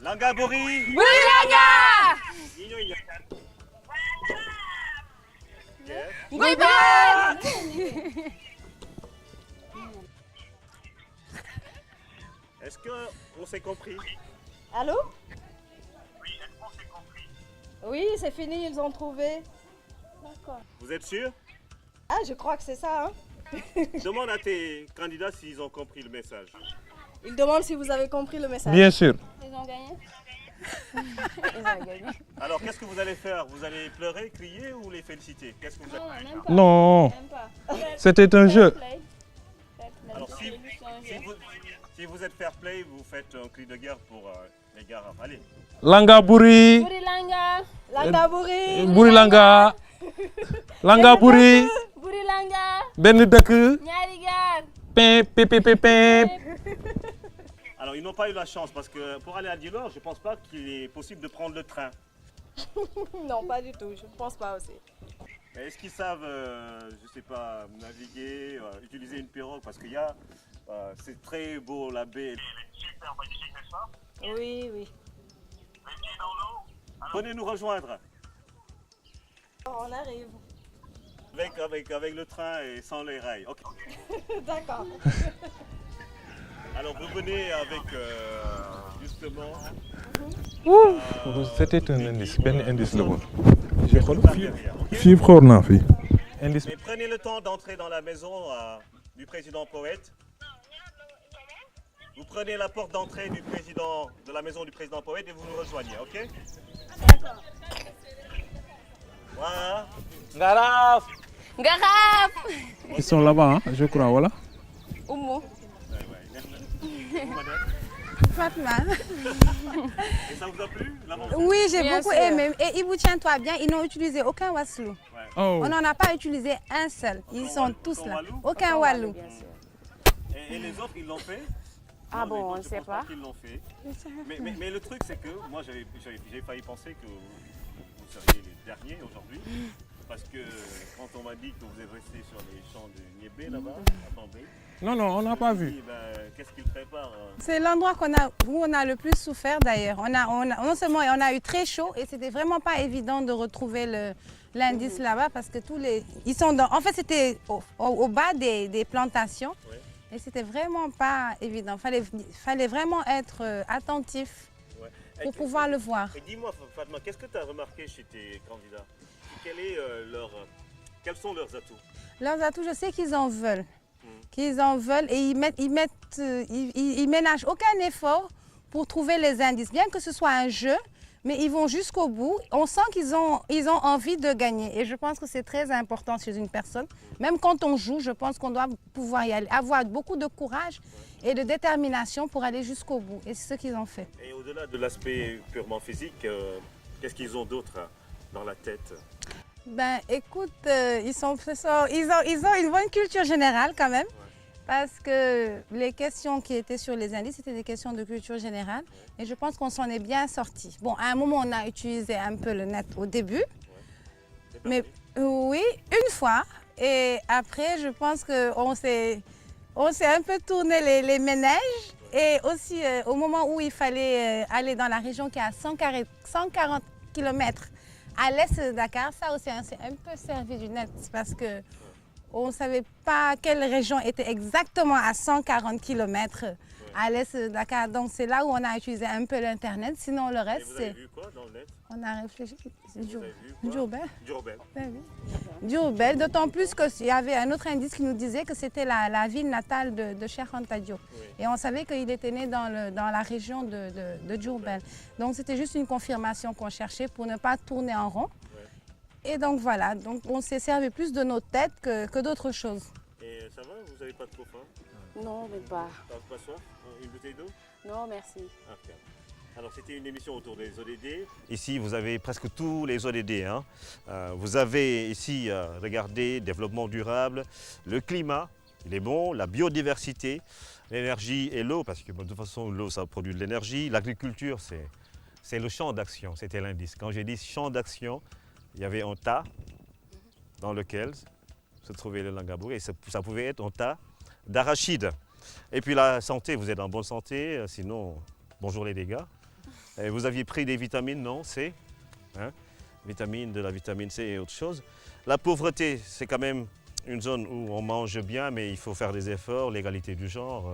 Langa Bori! Oui, Langa! Igno, igno. Yes. Oui, Est-ce qu'on s'est compris? Allô? Oui, est-ce qu'on s'est compris? Oui, c'est fini, ils ont trouvé. D'accord. Vous êtes sûr? Ah, je crois que c'est ça, hein? Demande à tes candidats s'ils ont compris le message. Ils demandent si vous avez compris le message. Bien sûr. Ils ont gagné. Ils ont gagné. Alors, qu'est-ce que vous allez faire? Vous allez pleurer, crier ou les féliciter? Qu'est-ce que vous Non, allez même pas. Non. Même pas. C'était un jeu. Fair play. Alors, C'est juste un jeu. si vous êtes fair play, vous faites un cri de guerre pour les garafes. Allez. Langa Buri. Buri Langa. Langa Buri. Buri Langa. Langa Buri. Buri Langa. Ben dëkk. Ñaari gaar. Pin. Alors, ils n'ont pas eu la chance parce que pour aller à Djilor, je ne pense pas qu'il est possible de prendre le train. Non, pas du tout, je ne pense pas aussi. Mais est-ce qu'ils savent, je ne sais pas, naviguer, utiliser une pirogue? Parce qu'il y a, c'est très beau la baie. Elle est super magnifique, n'est-ce pas? Oui, oui. Les pieds dans l'eau. Venez nous rejoindre. On arrive. Avec le train et sans les rails. Ok. D'accord. Alors vous venez avec justement. C'était un indice, ben indice là bas. Je crois Fii xool naa fi. Indice. Mais prenez le temps d'entrer dans la maison du président Poète. Vous prenez la porte d'entrée de la maison du président Poète et vous nous rejoignez, ok? D'accord. Voilà. Garaf. Garab. Ils sont là-bas, hein, je crois, voilà. Oumou. Fatma. Et ça vous a plu? Oui, j'ai Bien beaucoup sûr. aimé. Et Ibou, tiens-toi bien, ils n'ont utilisé aucun waslou. Oh. On n'en a pas utilisé un seul. Ils sont tous là. Aucun walou. Et les autres, ils l'ont fait? Ah Non, bon, les on autres, ne je sait pense pas. qu'ils l'ont fait. Mais le truc, c'est que moi, j'ai failli penser que vous seriez les derniers aujourd'hui. Parce que quand on m'a dit que vous êtes resté sur les champs de Niébé là-bas, à Bambey, Non, non, on n'a pas vu. qu'est-ce qu'ils préparent? C'est l'endroit où on a le plus souffert d'ailleurs. Non seulement on a eu très chaud et c'était vraiment pas évident de retrouver l'indice là-bas parce que ils sont en fait c'était au bas des plantations et c'était vraiment pas évident. Fallait vraiment être attentif pour pouvoir le voir. Et dis-moi Fatma, qu'est-ce que tu as remarqué chez tes candidats? Quels sont leurs atouts? Leurs atouts, je sais qu'ils en veulent. Qu'ils en veulent et ils ménagent aucun effort pour trouver les indices. Bien que ce soit un jeu, mais ils vont jusqu'au bout. On sent qu'ils ont envie de gagner. Et je pense que c'est très important chez une personne. Même quand on joue, je pense qu'on doit pouvoir y aller, avoir beaucoup de courage et de détermination pour aller jusqu'au bout. Et c'est ce qu'ils ont fait. Et au-delà de l'aspect purement physique, qu'est-ce qu'ils ont d'autre dans la tête? Ben, écoute, ils ont une bonne culture générale quand même. Parce que les questions qui étaient sur les indices, c'était des questions de culture générale. Et je pense qu'on s'en est bien sorti. Bon, à un moment, on a utilisé un peu le net au début. Mais oui, une fois. Et après, je pense qu'on s'est un peu tourné les ménages. Et aussi, au moment où il fallait aller dans la région qui est à 140 km à l'est de Dakar, ça aussi, on s'est un peu servi du net parce que on ne savait pas quelle région était exactement à 140 km à l'est de Dakar. Donc c'est là où on a utilisé un peu l'Internet. Sinon le reste, vous avez vu quoi dans le net? On a réfléchi. Diourbel. Diourbel, d'autant plus qu'il y avait un autre indice qui nous disait que c'était la ville natale de Cheikh Anta Diop. Et on savait qu'il était né dans la région de Diourbel. Donc c'était juste une confirmation qu'on cherchait pour ne pas tourner en rond. Et donc voilà, donc on s'est servi plus de nos têtes que d'autres choses. Et ça va? Vous n'avez pas trop faim? Non, même pas. Pas soif? Une bouteille d'eau? Non, merci. Okay. Alors c'était une émission autour des ODD. Ici vous avez presque tous les ODD. Hein. Vous avez ici, regardez, développement durable, le climat, il est bon, la biodiversité, l'énergie et l'eau, parce que de toute façon l'eau ça produit de l'énergie, l'agriculture c'est le champ d'action, c'était l'indice. Quand j'ai dit champ d'action, il y avait un tas dans lequel se trouvait le Langabouri et ça pouvait être un tas d'arachides. Et puis la santé, vous êtes en bonne santé, sinon bonjour les dégâts. Et vous aviez pris des vitamines, non? C, hein? De la vitamine C et autre chose. La pauvreté, c'est quand même une zone où on mange bien, mais il faut faire des efforts. L'égalité du genre,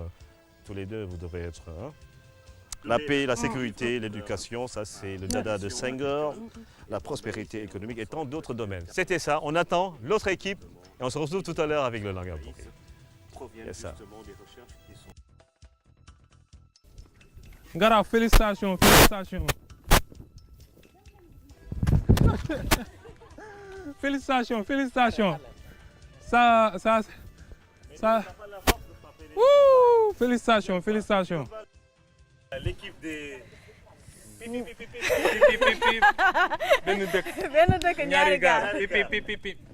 tous les deux, vous devrez être. Hein? La paix, la sécurité, l'éducation, ça c'est le dada de Senghor, la prospérité économique et tant d'autres domaines. C'était ça, on attend l'autre équipe et on se retrouve tout à l'heure avec le Langabouri. Proviennent justement des recherches qui sont... Gara, félicitations, félicitations. Félicitations, félicitations. Ça... Ouh, félicitations, félicitations. L'équipe des...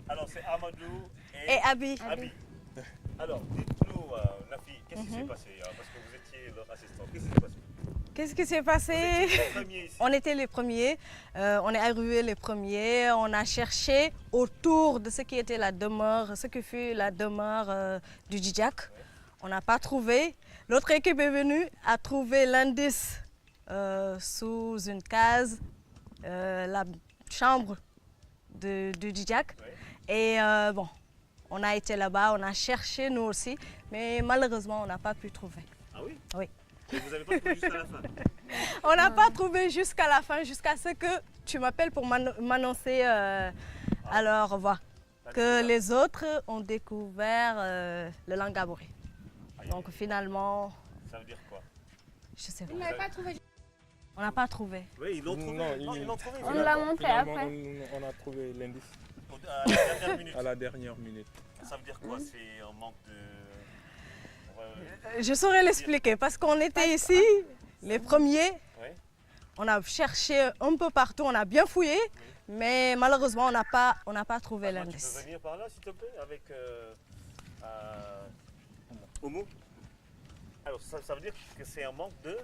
Alors c'est Amadou et Abi. Alors dites-nous, Nafi, qu'est-ce qui s'est passé? Parce que vous étiez leur assistant. Qu'est-ce qui s'est passé? Qu'est-ce qui s'est passé? On était les premiers, on est arrivés les premiers, on a cherché autour de ce qui était la demeure, ce que fut la demeure du Djidjak. On n'a pas trouvé. L'autre équipe est venue, a trouvé l'indice sous une case, la chambre de Djidjak. Et bon, on a été là-bas, on a cherché nous aussi, mais malheureusement, on n'a pas pu trouver. Ah oui? Oui. Et vous n'avez pas trouvé jusqu'à la fin? On n'a pas trouvé jusqu'à la fin, jusqu'à ce que tu m'appelles pour m'annoncer à au revoir. Que les autres ont découvert le Langabouri. Donc finalement... Ça veut dire quoi? Je sais pas. Vous n'avez pas trouvé? On n'a pas trouvé. Oui, ils l'ont trouvé. Non, Ils l'ont trouvé. On l'a montré Finalement, après. on a trouvé l'indice À la dernière minute. à la dernière minute. Ça veut dire quoi? C'est un manque de... Je saurais l'expliquer parce qu'on était ici, les premiers. Ouais. On a cherché un peu partout, on a bien fouillé, mais malheureusement, on n'a pas trouvé Tu peux l'indice. venir par là, s'il te plaît, avec Oumou? Alors, ça veut dire que c'est un manque de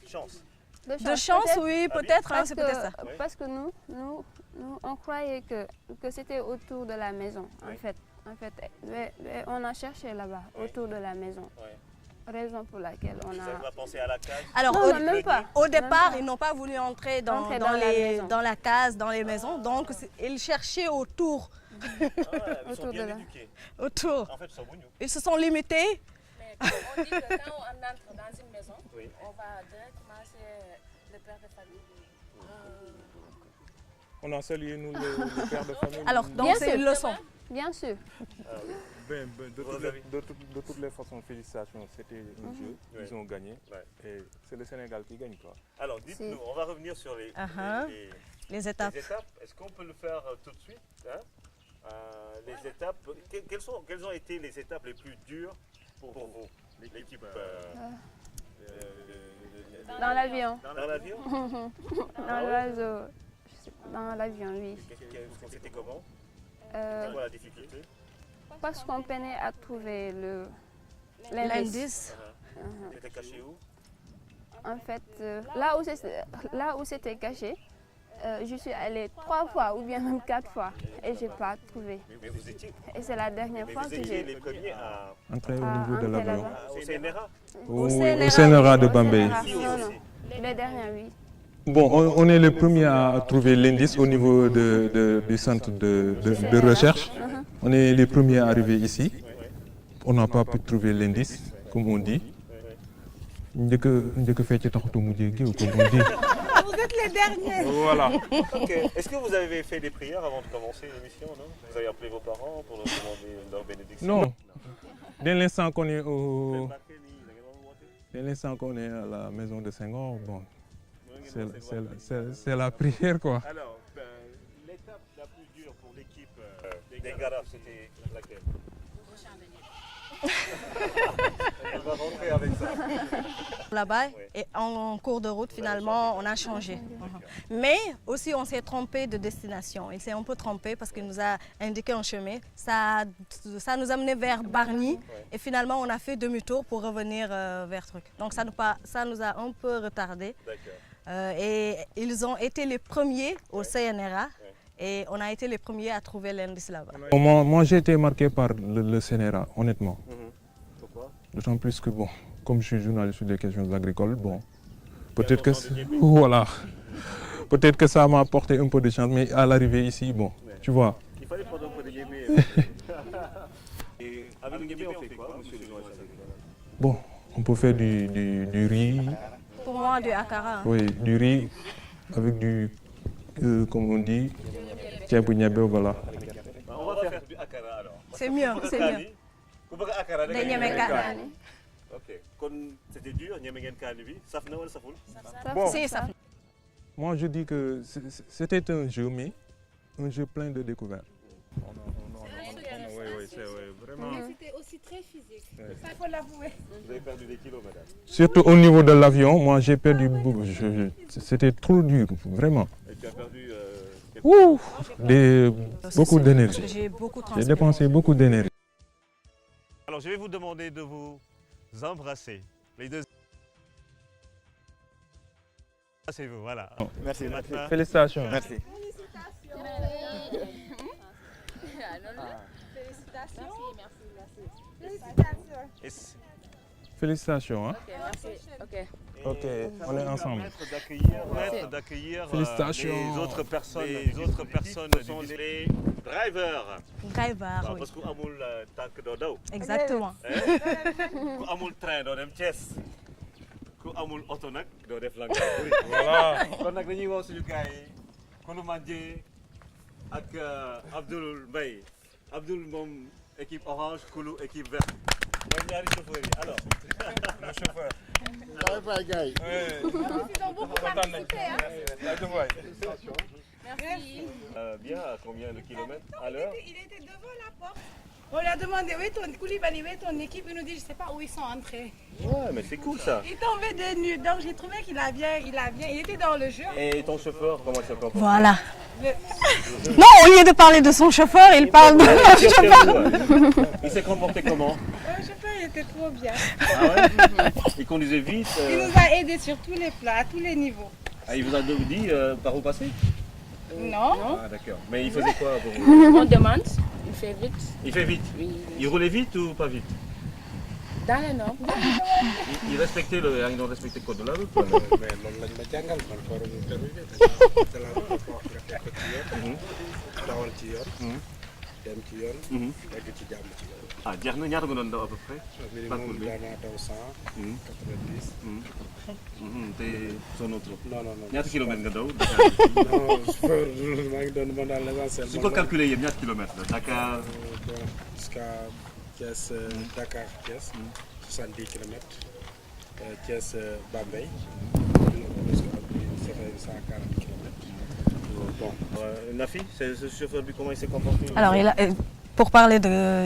chance. De chance, peut-être. oui, peut-être, hein, c'est peut-être ça. Parce que nous, on croyait que c'était autour de la maison, Oui. en fait. Mais on a cherché là-bas, Oui. autour de la maison. Ouais. Raison pour laquelle on Vous a... avez pas pensé à la cage? Alors, Non, même pas. au Même départ, pas. ils n'ont pas voulu entrer dans la case, dans les maisons, donc ils cherchaient autour. Ah, ils sont Autour bien de là. éduqués. autour. En fait, ils sont bougnous. Ils se sont limités. Mais on dit que quand on entre dans une maison, Oui. on va directement chez le père de famille. On a salué, nous, le père de famille. Alors, donc Bien c'est sûr. une leçon. Bien sûr. De toutes les façons, félicitations, c'était un jeu, Ouais. ils ont gagné. Ouais. Et c'est le Sénégal qui gagne, quoi. Alors, dites-nous, on va revenir sur les Les étapes. Est-ce qu'on peut le faire tout de suite, hein? Les étapes, quelles ont été les étapes les plus dures pour vous, l'équipe Dans l'avion. Dans l'avion? Dans l'oiseau. Dans l'avion, oui. C'était comment? C'est quoi la difficulté? Parce qu'on peinait à trouver L'indice. C'était caché où? En fait, là où c'était caché, je suis allée 3 fois ou bien même 4 fois et je n'ai pas trouvé. Mais vous étiez, Et c'est la dernière mais fois vous que étiez j'ai... les premiers à Entrer au à niveau de entrer l'avion. là-bas. au CNRA? Au CNRA de Bambey. Non, non. Les dernières, oui. Bon, on est les premiers à trouver l'indice au niveau du centre de recherche. On est les premiers à arriver ici. On n'a pas pu trouver l'indice, comme on dit. Comme on dit. Vous êtes les derniers. Voilà. Ok. Est-ce que vous avez fait des prières avant de commencer l'émission, non? Vous avez appelé vos parents pour leur demander leur bénédiction? Non. Dès l'instant qu'on est dès l'instant qu'on est à la maison de Senghor, bon, c'est la prière, quoi. Alors, l'étape la plus dure pour l'équipe des Garafes, c'était laquelle? Elle va rentrer avec ça. Là-bas, et en cours de route, finalement, on a changé. Mais aussi, on s'est trompé de destination. Il s'est un peu trompé parce qu'il nous a indiqué un chemin. Ça nous a mené vers Bargny. Et finalement, on a fait demi-tour pour revenir vers Truc. Donc, ça nous a un peu retardé. Et ils ont été les premiers au CNRA. Et on a été les premiers à trouver l'indice là-bas. Moi, j'ai été marqué par le CNRA, honnêtement. Pourquoi? D'autant plus que, bon, comme je suis journaliste sur des questions agricoles, bon, peut-être que... Voilà. Peut-être que ça m'a apporté un peu de chance, mais à l'arrivée ici, bon, tu vois. Il fallait prendre un peu de guémé. Et avec le guémé, on fait quoi, monsieur le journaliste agricole? Bon, on peut faire du riz. Pour moi, du akara. Hein. Oui, du riz avec du, comme on dit, voilà. On va faire du akara alors. C'est mieux, c'est mieux. Ku bëgg akara Day ñeme kaani. Ok, kon c'était dur, ñeme ngeen kaani bi, saf na wala saful? Bon. Si, ça fait. Moi, je dis que c'était un jeu, mais un jeu plein de découvertes. Oui, c'est vraiment. C'était aussi très physique. Ça, il faut l'avouer. Vous avez perdu des kilos, madame. Surtout au niveau de l'avion, moi j'ai perdu beaucoup. C'était trop dur, vraiment. Et tu as perdu Ouh, beaucoup d'énergie. J'ai beaucoup J'ai dépensé beaucoup d'énergie. Alors, je vais vous demander de vous embrasser. Les deux. Embrassez-vous, voilà. Merci. Félicitations. Merci. Félicitations. Et Félicitations. Hein. Ok, merci. Ok. Ok, on est ensemble. Permettre d'accueillir Félicitations. les autres personnes sont les drivers. Driver, oui. Parce que amul tànk doo daw. Exactement. Ku amul train doo dem Thiès. Ku amul oto nag doo def Langaburi. Voilà. Kon nag dañuy woo suñu gars yi Koulou Mandje ak Abdoul Mbaye. Abdoul moom équipe orange, Koulou équipe verte. Mooy ñaari chauffeurs yi alors. Le chauffeur. Merci. Bien, à combien de kilomètres à l'heure? Il était devant la porte. On lui a demandé où est ton Koulibaly, où est ton équipe? Il nous dit je ne sais pas où ils sont entrés. Ouais, mais c'est cool ça. Il tombait de nu, donc j'ai trouvé qu'il a bien, il était dans le jeu. Et ton chauffeur, comment il se comporte? Voilà. Non, au lieu de parler de son chauffeur, il parle de notre chauffeur. Il s'est comporté comment? Le chauffeur il était trop bien. Ah ouais? Il conduisait vite. Il nous a aidés sur tous les plans, à tous les niveaux. Ah, il vous a dit par où passer? Non. Ah d'accord. Mais il faisait quoi pour vous? On demande, il fait vite. Il fait vite? Oui. Il roulait vite ou pas vite? Dans les normes. Il respectait le code de la route? Mais loolu lañ ma jàngal man ko waroon a terminé de la route ko wax nga teg ko ci yoon. Dawal ci yoon. Dem ci yoon. Egg ci jàmm ci yoon. Ah jeex na ñaata nga doon daw à peu près? Minimum daanaa daw 100. 90. te sonoo trop. Non. ñaata kilomètres nga daw? Non, maa ngi doon mën daal l'essentiel. Su ko calculer yëpp ñaata kilomètres la? Dakar. Jusqu'à Thiès, Dakar, Thiès, 70 km. Thiès, Bambey, ça fait 140 km. Bon. Nafi, ce chauffeur, comment il s'est comporté? Alors, pour parler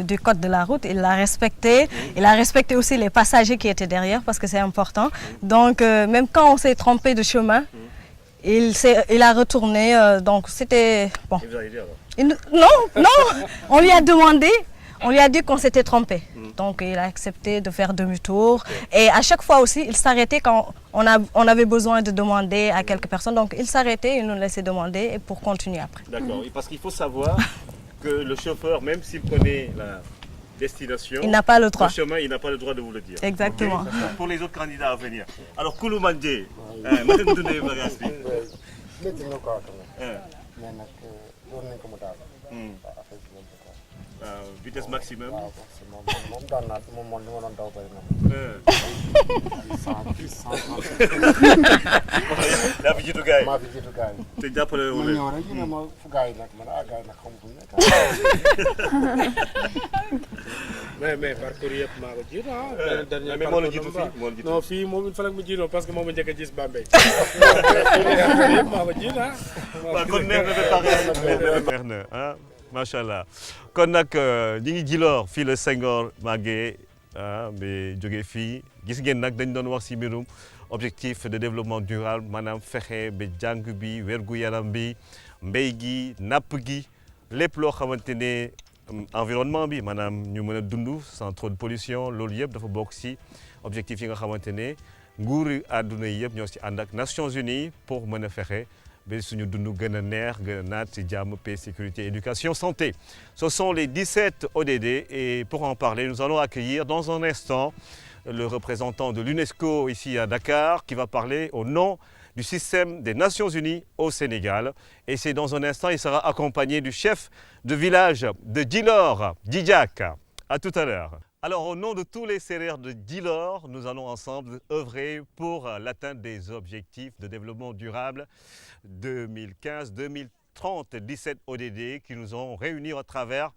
du code de la route, il l'a respecté. Il a respecté aussi les passagers qui étaient derrière parce que c'est important. Donc, même quand on s'est trompé de chemin, il a retourné. Donc, c'était bon. Et vous avez dit alors? Non, on lui a demandé. On lui a dit qu'on s'était trompé. Donc il a accepté de faire demi-tour. Et à chaque fois aussi, il s'arrêtait quand on avait besoin de demander à quelques personnes. Donc il s'arrêtait, il nous laissait demander et pour continuer après. D'accord. Parce qu'il faut savoir que le chauffeur, même s'il connaît la destination, il n'a pas le droit. Le chemin, il n'a pas le droit de vous le dire. Exactement. Okay? Pour les autres candidats à venir. Alors Koulou Mandje, vitesse maximum. La visite du gars. Ma visite du gars. Te jàppale wu leen. Ma ñëw rek ñu ne ma fu gars yi nekk man gars yi nag xamutuñ nekk. mais parcours yëpp maa ko jiitu ah. mais moo la jiitu fii non fii moom il fallait que mu jiitoo parce que moom a njëkk a gis Bambey. yëpp maa ko jiitu ah. waaw kon neex na ah macha allah kon nag ñi ngi Djilor fii la Senghor màggee ah mais jógee fii gis ngeen nag dañ doon wax si mbirum objectif de développement durable maanaam fexe ba jàng bi wérgu yaram bi mbéy gi napp gi lépp loo xamante ne environnement bi maanaam ñu mën a dund sans trop de pollution loolu yëpp dafa bokk si objectif yi nga xamante ne nguuri àdduna yi yëpp ñoo si ànd ak Nations Unies pour mën a fexe ba suñu dund gën a neex gën a naat ci jàmm paix sécurité éducation santé. Ce sont les 17 ODD et pour en parler nous allons accueillir dans un instant le représentant de l'UNESCO ici à Dakar qui va parler au nom du système des Nations Unies au Sénégal. Et c'est dans un instant, il sera accompagné du chef de village de Djilor, Djidjak. À tout à l'heure. Alors, au nom de tous les Sérères de Djilor, nous allons ensemble œuvrer pour l'atteinte des objectifs de développement durable 2015-2030, 17 ODD qui nous ont réunis à travers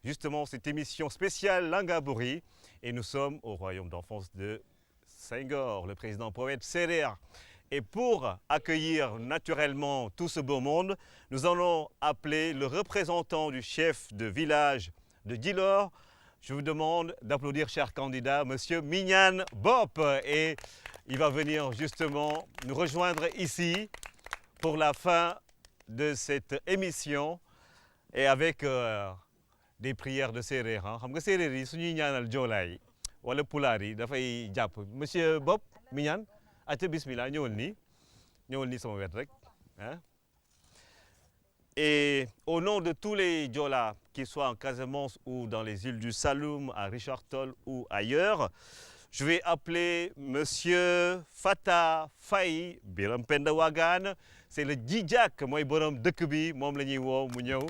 justement cette émission spéciale Langaburi. Et nous sommes au royaume d'enfance de Senghor, le président poète Sérère. Et pour accueillir naturellement tout ce beau monde, nous allons appeler le représentant du chef de village de Djilor. Je vous demande d'applaudir, cher candidat, Monsieur Mignane Bop. Et il va venir justement nous rejoindre ici pour la fin de cette émission et avec des prières de séeréer. Xam nga séeréer yi suñuy ñaanal joolaay wala pulaar yi dafay jàpp. Monsieur Bop Mignane, aca bismillah ñëwal nii sama wet rek hein. Et au nom de tous les Diola, qu'ils soient en Casamance ou dans les îles du Saloum, à Richard Toll ou ailleurs, Je vais appeler Monsieur Fata Faye Biram Penda Wagan. C'est le Djidjak mooy borom dëkk bi moom la ñuy woo mu ñëw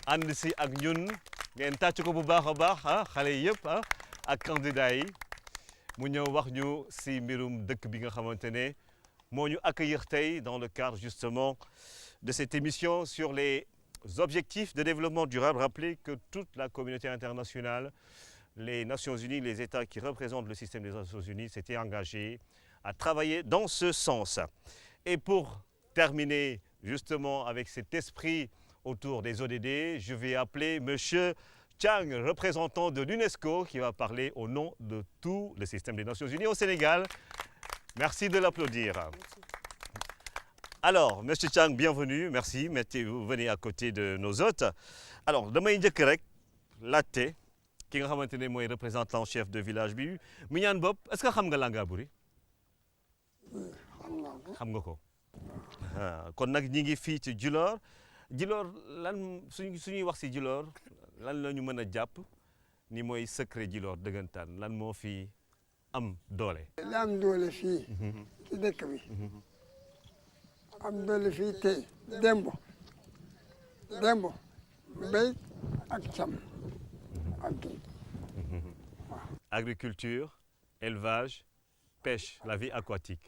ànd si ak ñun ngeen tàcc ko bu baax a baax xale yëpp ak candidat yi mu ñëw wax ñu si mbirum dëkk bi nga xamante ne moo ñu accueillir tey dans le cadre justement de cette émission sur les objectifs de développement durable. Rappelez que toute la communauté internationale, les Nations Unies, les États qui représentent le système des Nations Unies s'étaient engagés à travailler dans ce sens. Et pour terminer justement avec cet esprit autour des ODD, je vais appeler Monsieur Chang, représentant de l'UNESCO, qui va parler au nom de tout le système des Nations Unies au Sénégal. Merci de l'applaudir. Alors, Monsieur Chang, bienvenue, merci. Vous venez à côté de nos hôtes. Alors, damay njëkk rek laajte ki nga xamante ne mooy représentant chef de village bi Mignane Bob, est-ce que xam nga Langaburi? Xam nga ko. Kon nag ñi ngi fii ci Djilor. Djilor lan suñuy wax ci Djilor lan la ñu mën a jàpp ni mooy secret Djilor dëggantaan lan moo fi am doole. li am doole fii ci dëkk bi am doole fii tey démb mbéy ak càmm ak géej. Agriculture, élevage, pêche, la vie aquatique.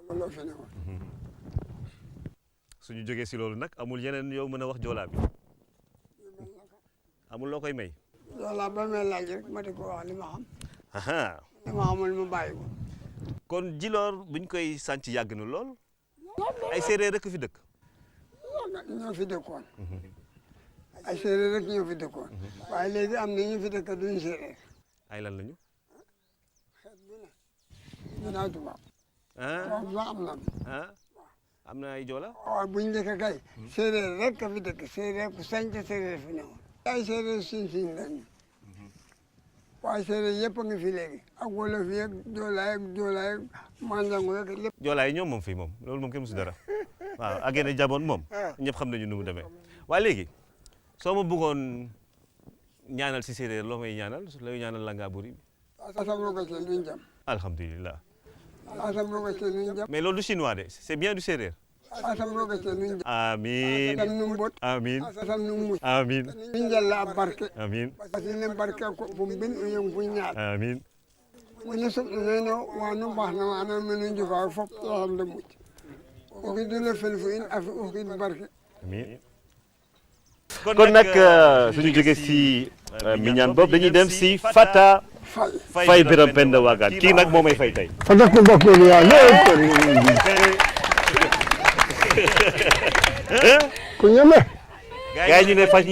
loolu fi ne woon. suñu jógee si loolu nag amul yeneen yow mën a wax joolaa bi amul loo koy may. joolaa ba may laaj rek ma di ko wax li ma xam. li ma xamul ma bàyyi ko. kon Djilor buñ koy sànc yàgg na lool ay séeréer rek fi dëkk. ñoo fi dëkkoon. ay séeréer rek ñoo fi dëkkoon. waaye léegi am na ñu fi dëkk duñ séeréer. ay lan lañu. xeet bu ne. ginnaaw tubaab. tubaab am na. am na ay joola. waaw buñ njëkk kay. séeréer rek ka fi dëkk séeréer ku sañ te séeréer fi newoon. ay séeréer siin lañu. waaye séeréer yëpp a ngi fi léegi ak wolof yi ak joolaay ak mandango yeeg lépp. joolaay ñoom moom fii moom loolu moom kenn musu dara waaw ak yeneen jamono moom ñëpp xam nañu nu mu demee waaye léegi soo ma bëggoon ñaanal si séeréer loo may ñaanal looy ñaanal Langaburi. asam roga ce luñ jam. alhamdulilah. asam roga ce luñ jam. mais loolu du chinois de c'est bien du séeréer. asam roga ce luñ jam. amiin asam nu mbot. amiin asam nu mucc. amiin. min jalla a barke. amiin. parce que len barke ko fo mbin o yeng fu ñaar. amiin. woni soɓɗonono wano mbaxna wana meno jofa fop yaxam de mucc o xiidole fel fo in a fi o xiid barke. amiin. kon nag suñu jógee si Mignane Bob dañuy dem si Fata Faye Biram Penda Wagan kii nag moo may fay tey. Fata ko bakkoon yaa ku ñeme. gars yi ñu ne fañ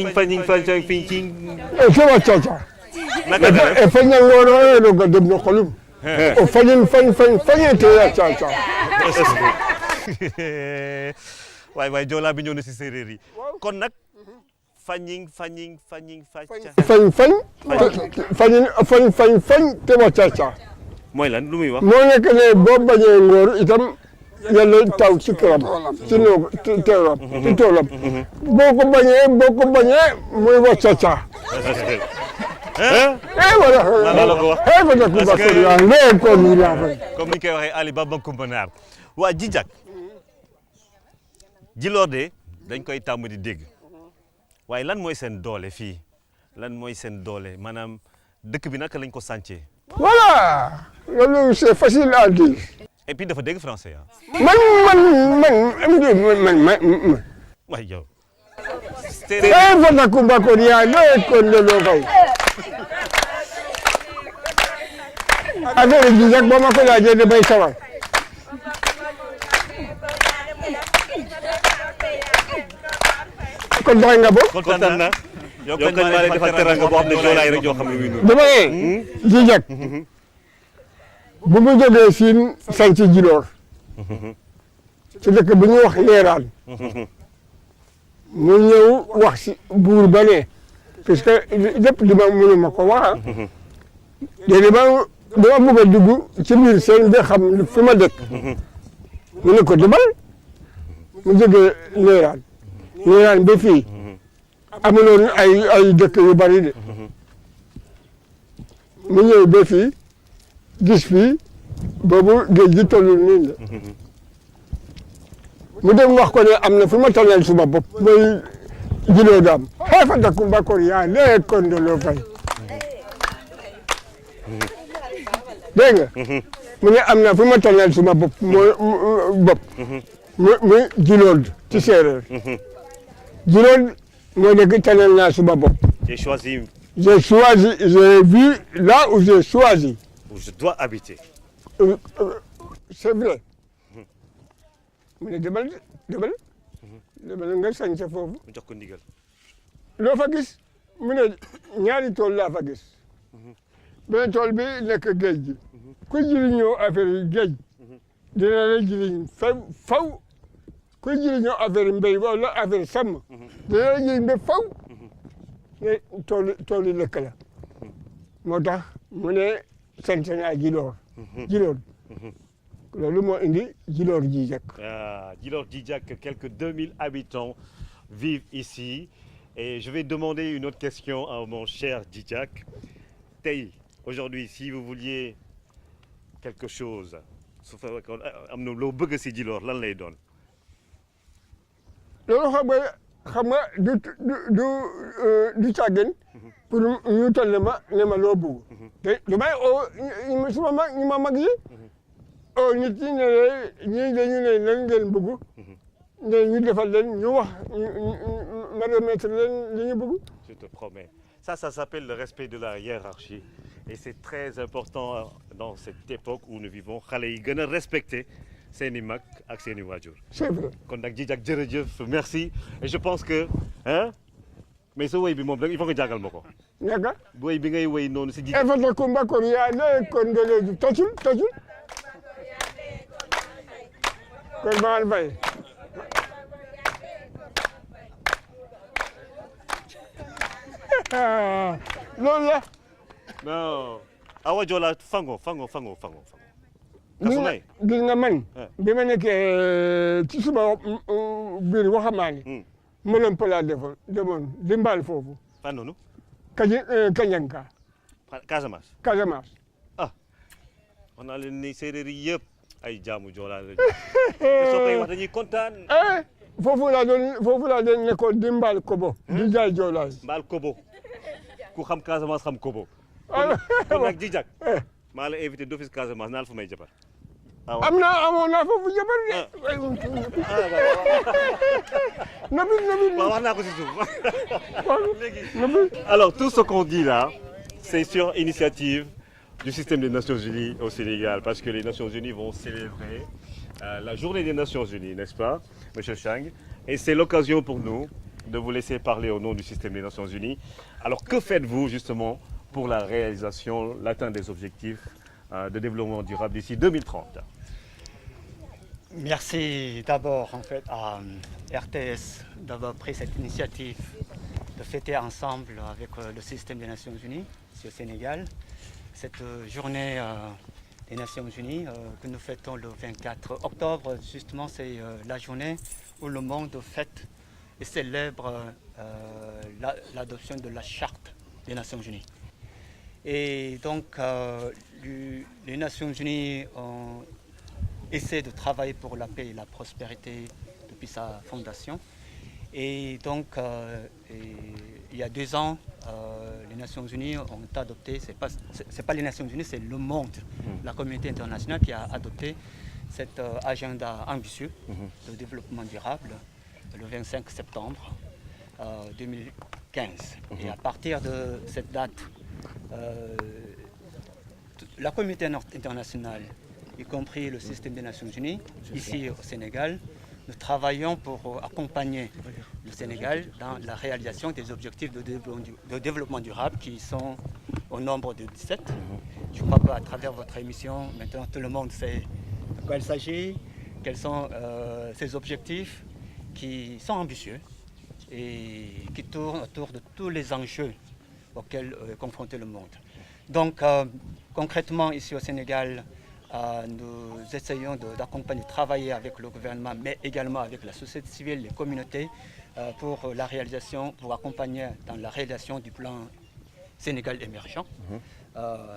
ci. sama caca. naka la e fañangoro ɗo ga debno kolum o fañin fañete ya caca. waay joolaa bi ñëw na si séeréer yi kon nag fañ te wa caca. mooy lan lu muy wax. moo nekk ne boo bañee ngóor itam yàlla taw ci këram ci noob ci toolam boo ko bañee muy wa caca. wala ko wax comme ni ñu koy waxee Ali Baba Coumba Naar waa Djidjak Djilor de dañ koy tàmm di dégg waaye lan mooy seen doole fii lan mooy seen doole maanaam dëkk bi naka lañ ko sàncee. voilà loolu c'est facile à dire. et puis dafa dégg français ah. man. waay yow. Fata Kumba Koria ne ko lelo kay. affaire Djidjak ba ma ko laajee damay sawar. kon doxee nga bo. kontaan naa yow kañ maa lay defal teranga boo xam ne joolaay rek yoo xam ne muy noonu. dama ne Djidjak bu mu jógee Siin sanc Djilor ci dëkk bu ñu wax Leeraan mu ñëw wax si buur ba ne parce que lépp li ma mënu ma ko wax léegi dama bëgg a dugg ci biir seen bi xam fi ma dëkk mu ne ko demal mu jógee Leeraan ba fii amuloon ay dëkk yu bari de mu ñëw ba fii gis fii boobu géej gi toll nii la mu dem wax ko ne am na fu ma toleel suma bopp mooy Djilo Dam Fata Kumba Koria lee Kondolo Fay dégg nga mu ne am na fu ma toleel suma bopp mooy muy Djilo ci séeréer Djilo moo nekk toleel naa suma bopp. J'ai choisi. J'ai vu là où j'ai choisi. Où je dois habiter. C'est vrai. mu ne demal nga sañ sa foofu. mu jox ko ndigal. loo fa gis mu ne ñaari tool laa fa gis. benn tool bi nekk géej gi. ku jëriñoo affaire yi géej. dina la jëriñ faw ku jëriñoo affaire mbéy wala affaire sàmm. dina la jëriñ ba faw. ne tool yi lëkk la. moo tax mu ne sant naa Djilor. loolu moo indi Djilor Djijak. Djilor Djijak, quelques 2000 habitants vivent ici. Et je vais demander une autre question à mon cher Djijak. Tey, aujourd'hui, si vous vouliez quelque chose, am na loo bëgg si Djilor lan lay doon. loolu xam nga du càggin pour ñu toll ne ma loo bëgg. te damay oo suma mag ñu ma mag yi. nit ñi ñii dañu ne lan ngeen bëgg ne ñu defal leen ñu wax ma remettre leen li ñu bëgg. Je te promets. Ça s'appelle le respect de la hiérarchie et c'est très important dans cette époque où nous vivons xale yi gën a respecter seeni mag ak seeni waajur. C'est vrai. kon nag Djijak jërëjëf merci et je pense que mais sa woy bi moom il faut nga jàngal ma ko. naka. woy bi ngay woy noonu si Djijak. Fata Kumba Koria lee Kondolo tocul. kon Maal Faye loolu la. non Awa Joola fango. gis nga man. bi ma nekkee ci suma biir waxamaane. mënoon fa laa demoon di mbaal foofu. fan noonu. Kañanka. Casamance. ah. on a leen ni séeréer yi yëpp. ay jaamu Joola la soo koy wax dañuy kontaan. foofu laa doon nekkoon di mbaal kobo. di jaay Joola. mbaal kobo ku xam Casamance xam kobo. kon nag Djijak. maa la invité d'office Casamance naal fa may jabar. amoon naa foofu jabar de. nabi. waaw wax naa ko si suuf. Alors tout ce qu'on dit là c'est sur initiative du système des Nations Unies au Sénégal, parce que les Nations Unies vont célébrer la journée des Nations Unies, n'est-ce pas, Monsieur Chang? Et c'est l'occasion pour nous de vous laisser parler au nom du système des Nations Unies. Alors, que faites-vous justement pour la réalisation, l'atteinte des objectifs de développement durable d'ici 2030? Merci d'abord en fait à RTS d'avoir pris cette initiative de fêter ensemble avec le système des Nations Unies ici au Sénégal. Cette journée des Nations Unies que nous fêtons le 24 octobre, justement, c'est la journée où le monde fête et célèbre l'adoption de la Charte des Nations Unies. Et donc, les Nations Unies ont essayé de travailler pour la paix et la prospérité depuis sa fondation. Et donc, il y a 2 ans, les Nations Unies ont adopté, c'est pas les Nations Unies, c'est le monde, la communauté internationale qui a adopté cet agenda ambitieux de développement durable le 25 septembre 2015. Et à partir de cette date, la communauté internationale, y compris le système des Nations Unies, ici au Sénégal, nous travaillons pour accompagner le Sénégal dans la réalisation des objectifs de développement durable qui sont au nombre de 17. Je crois qu'à travers votre émission, maintenant tout le monde sait de quoi il s'agit, quels sont ces objectifs qui sont ambitieux et qui tournent autour de tous les enjeux auxquels est confronté le monde. Donc concrètement ici au Sénégal, nous essayons d'accompagner, de travailler avec le gouvernement, mais également avec la société civile, les communautés, pour la réalisation, pour accompagner dans la réalisation du plan Sénégal émergent,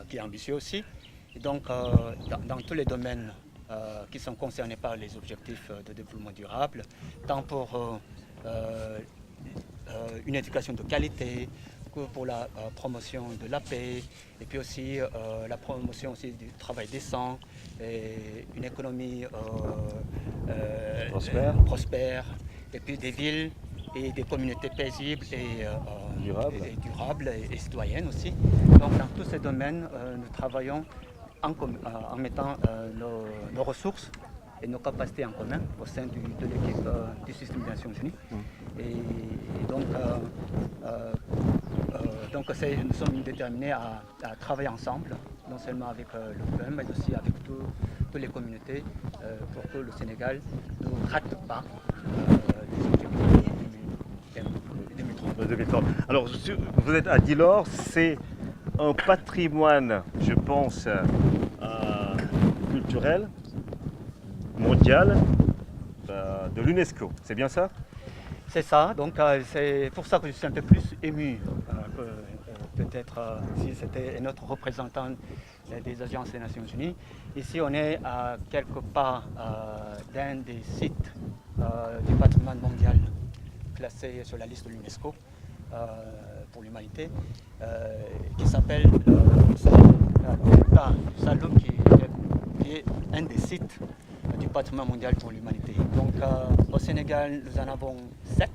qui est ambitieux aussi. Donc, dans tous les domaines qui sont concernés par les objectifs de développement durable, tant pour une éducation de qualité, que pour la promotion de la paix, et puis aussi la promotion aussi du travail décent, et une économie prospère, et puis des villes et des communautés paisibles et durables et citoyennes aussi. Donc dans tous ces domaines, nous travaillons en mettant nos ressources et nos capacités en commun au sein de l'équipe du système des Nations Unies. Et donc, nous sommes déterminés à travailler ensemble, non seulement avec le gouvernement, mais aussi avec toutes les communautés, pour que le Sénégal ne rate pas les objectifs de 2030. Alors, vous êtes à Djilor, c'est un patrimoine, je pense, culturel, mondial, de l'UNESCO. C'est bien ça? C'est ça, donc c'est pour ça que je suis un peu plus ému peut-être si c'était notre représentant des agences des Nations Unies. Ici, on est à quelque part d'un des sites du patrimoine mondial classé sur la liste de l'UNESCO pour l'humanité, qui s'appelle le Saloum, qui est un des sites du patrimoine mondial pour l'humanité. Donc au Sénégal, nous en avons 7.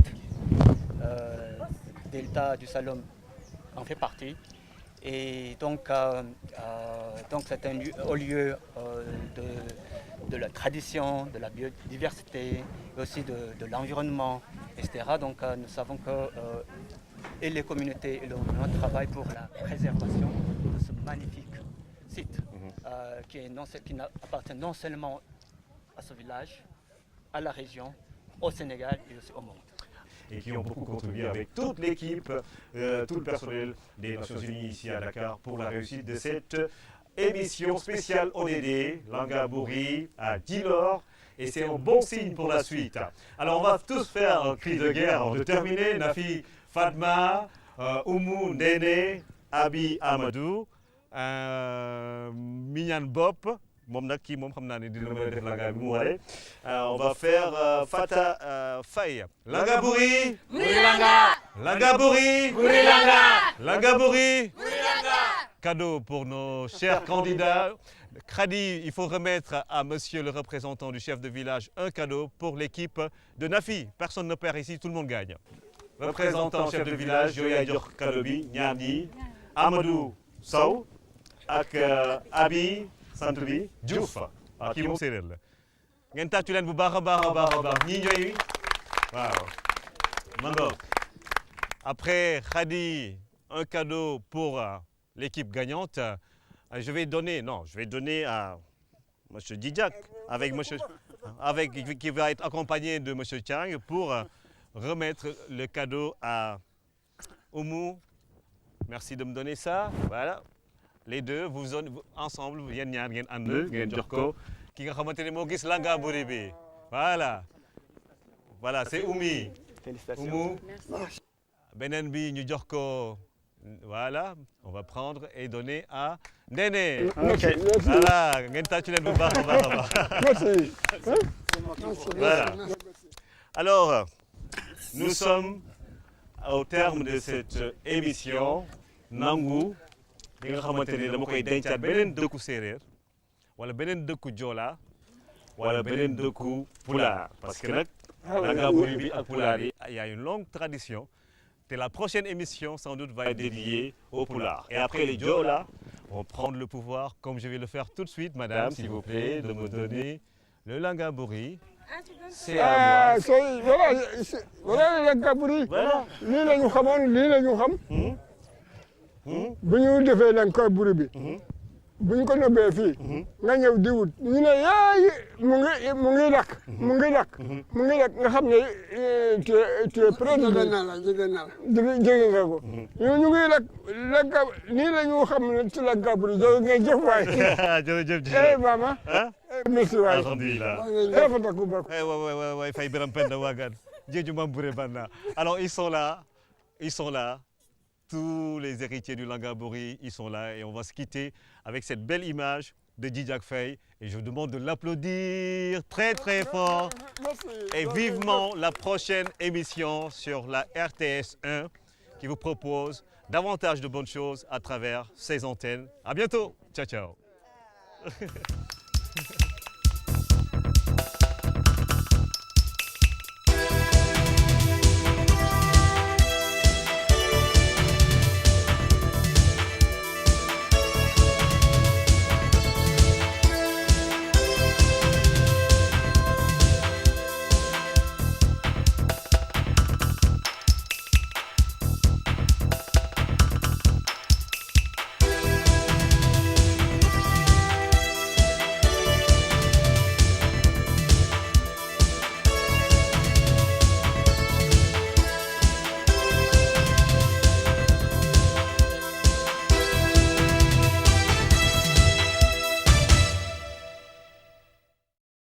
Delta du Saloum en fait partie. Et donc c'est un lieu de la tradition, de la biodiversité, et aussi de l'environnement, etc. Donc nous savons que et les communautés et le gouvernement travaillent pour la préservation de ce magnifique site qui appartient non seulement à ce village, à la région, au Sénégal et aussi au monde. Et qui ont beaucoup contribué avec toute l'équipe, tout le personnel des Nations Unies ici à Dakar pour la réussite de cette émission spéciale ODD, Langabouri à Djilor. Et c'est un bon signe pour la suite. Alors on va tous faire un cri de guerre avant de terminer. Nafi, Fatma, Oumou, Ndene, Abi, Amadou, Minyan Bop. On va faire Fata Faye. Langabouri, Langabouri, Langabouri. Cadeau pour nos chers candidats. Khadi, il faut remettre à monsieur le représentant du chef de village un cadeau pour l'équipe de Nafi. Personne ne perd ici, tout le monde gagne. Représentant chef de village, Joya Dior Kadobi, Nyardi, Amadou Sow, ak Abi Santubi, Diouf. Qui moom séeréer la. Ngeen tàccu leen bu baax a baax ñii ñooy waaw. Mango. Après Khadi, un cadeau pour l'équipe gagnante. Je vais donner à M. Djidjak, qui va être accompagné de M. Chang pour remettre le cadeau à Oumou. Merci de me donner ça. Voilà. Les deux, vous ensemble, vous yen ñaar ngeen ànd ngeen jox ko ki nga xamante ne moo gis Langabouri bi. Voilà. Voilà, c'est Oumi. Félicitations. Oumou. Beneen bi ñu jox ko. Voilà, on va prendre et donner à Ndene. Merci. Voilà, ngeen tàccu leen bu baax a baax. Merci. Voilà. Alors, nous sommes au terme de cette émission. Nangu, li nga xamante ne dama koy dencaat beneen dëkku séeréer wala beneen dëkku joola wala beneen dëkku pulaar parce que nag Langabouri bi ak pulaar yi il y a une longue tradition. Et la prochaine émission, sans doute, va être dédiée au Poulard. Et après, les Diola vont prendre le pouvoir, comme je vais le faire tout de suite, madame, s'il vous plaît, de me donner le Langabouri. C'est à moi. Voilà le Langabouri. Voilà. Lii la ñu xamoon, lii la ñu xam. Bu ñu defee Langabouri bi. bu ñu ko nëbbee fii. nga ñëw di wut ñu ne yaay mu ngi lakk. mu ngi lakk nga xam ne tu es près de. jege nga ko. ñu ngi lakk nii la ñu xam ne ci Langabouri jërë ngeen jëf waay. jërëjëf mama. merci waay. Alhamdulillah. Ouais, Faye Biram Penda Wagan. Alors ils sont là. tous les héritiers du Langa-Buri, ils sont là et on va se quitter avec cette belle image de Djidjack Faye et je vous demande de l'applaudir très très fort. Et vivement la prochaine émission sur la RTS 1 qui vous propose davantage de bonnes choses à travers ces antennes. À bientôt. Ciao, ciao.